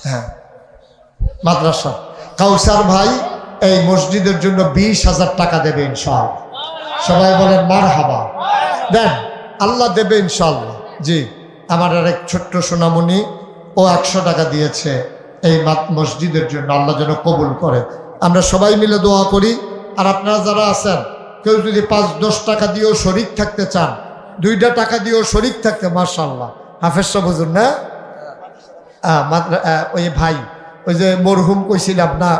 হ্যাঁ, মাদ্রাসা কাউসার ভাই এই মসজিদের জন্য 20,000 টাকা দেবে ইনশাআল্লাহ। সবাই বলেন মারহাবা, দেন আল্লাহ দেবে ইনশাআল্লাহ। জি, আমার আরেক ছোট্ট সোনামণি, ও 100 টাকা দিয়েছে এই মসজিদের জন্য, আল্লাহ যেন কবুল করে। আমরা সবাই মিলে দোয়া করি। আর আপনারা যারা আছেন, কেউ যদি 5-10 টাকা দিয়েও শরিক থাকতে চান, 2টা টাকা দিয়েও শরিক থাকতে, মাশাআল্লাহ। হাফেজ সাহেব হুজুর না, ওই ভাই ওই যে মরহুম কইছিলাম না,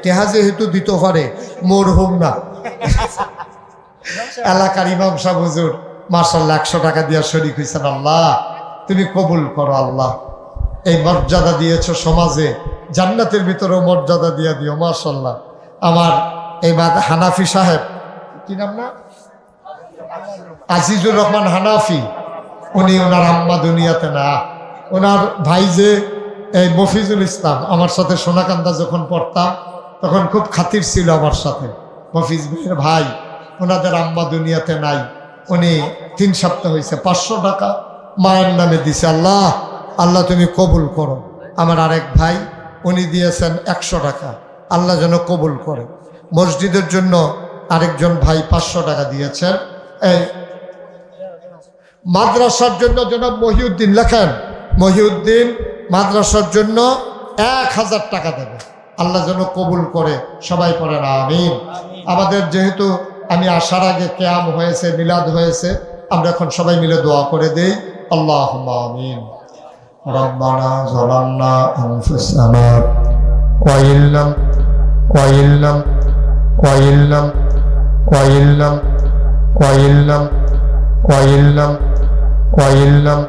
টেহা যেহেতু দিতে পারে, মরহুম না, এলাকার ইমাম সাহেব হুজুর, মাশাআল্লাহ 100 টাকা দিয়ে শরিক হয়েছেন। আল্লাহ তুমি কবুল করো, আল্লাহ এই মর্যাদা দিয়েছো সমাজে, জান্নাতের ভিতরেও মর্যাদা দিয়ে দিও, মাশাআল্লাহ। আমার এই হানাফি সাহেব, কি নাম না, আজিজুর রহমান হানাফি, উনি ওনার আম্মা দুনিয়াতে না, ওনার ভাই যে এই মফিজুল ইসলাম, আমার সাথে সোনাকান্দা যখন পড়তাম তখন খুব খাতির ছিল আমার সাথে। মফিজ ভাইয়ের ভাই, ওনাদের আম্মা দুনিয়াতে নাই, উনি 3 সপ্তাহ হয়েছে, 500 টাকা মায়ের নামে দিছে। আল্লাহ আল্লাহ তুমি কবুল করো। আমার আরেক ভাই উনি দিয়েছেন 100 টাকা, আল্লাহ যেন কবুল করে। মসজিদের জন্য আরেকজন ভাই 500 টাকা দিয়েছেন। এই মাদ্রাসার জন্য জনাব মহিউদ্দিন লেখেন, মহিউদ্দিন মাদ্রাসার জন্য 1000 টাকা দেবে। আল্লাহ যেন কবুল করে, সবাই পড়েন আমিন। আমাদের যেহেতু আমি আসার আগে কিয়াম হয়েছে, মিলাদ হয়েছে, আমরা এখন সবাই মিলে দোয়া করে দেই। আল্লাহুম্মা আমিন। রব্বানা যালামনা আনফুসানা ওয়া ইল্লাম ওয়া ইল্লাম ওয়া ইল্লাম ওয়া ইল্লাম ওয়া ইল্লাম ওয়া ইল্লাম ওয়া ইল্লাম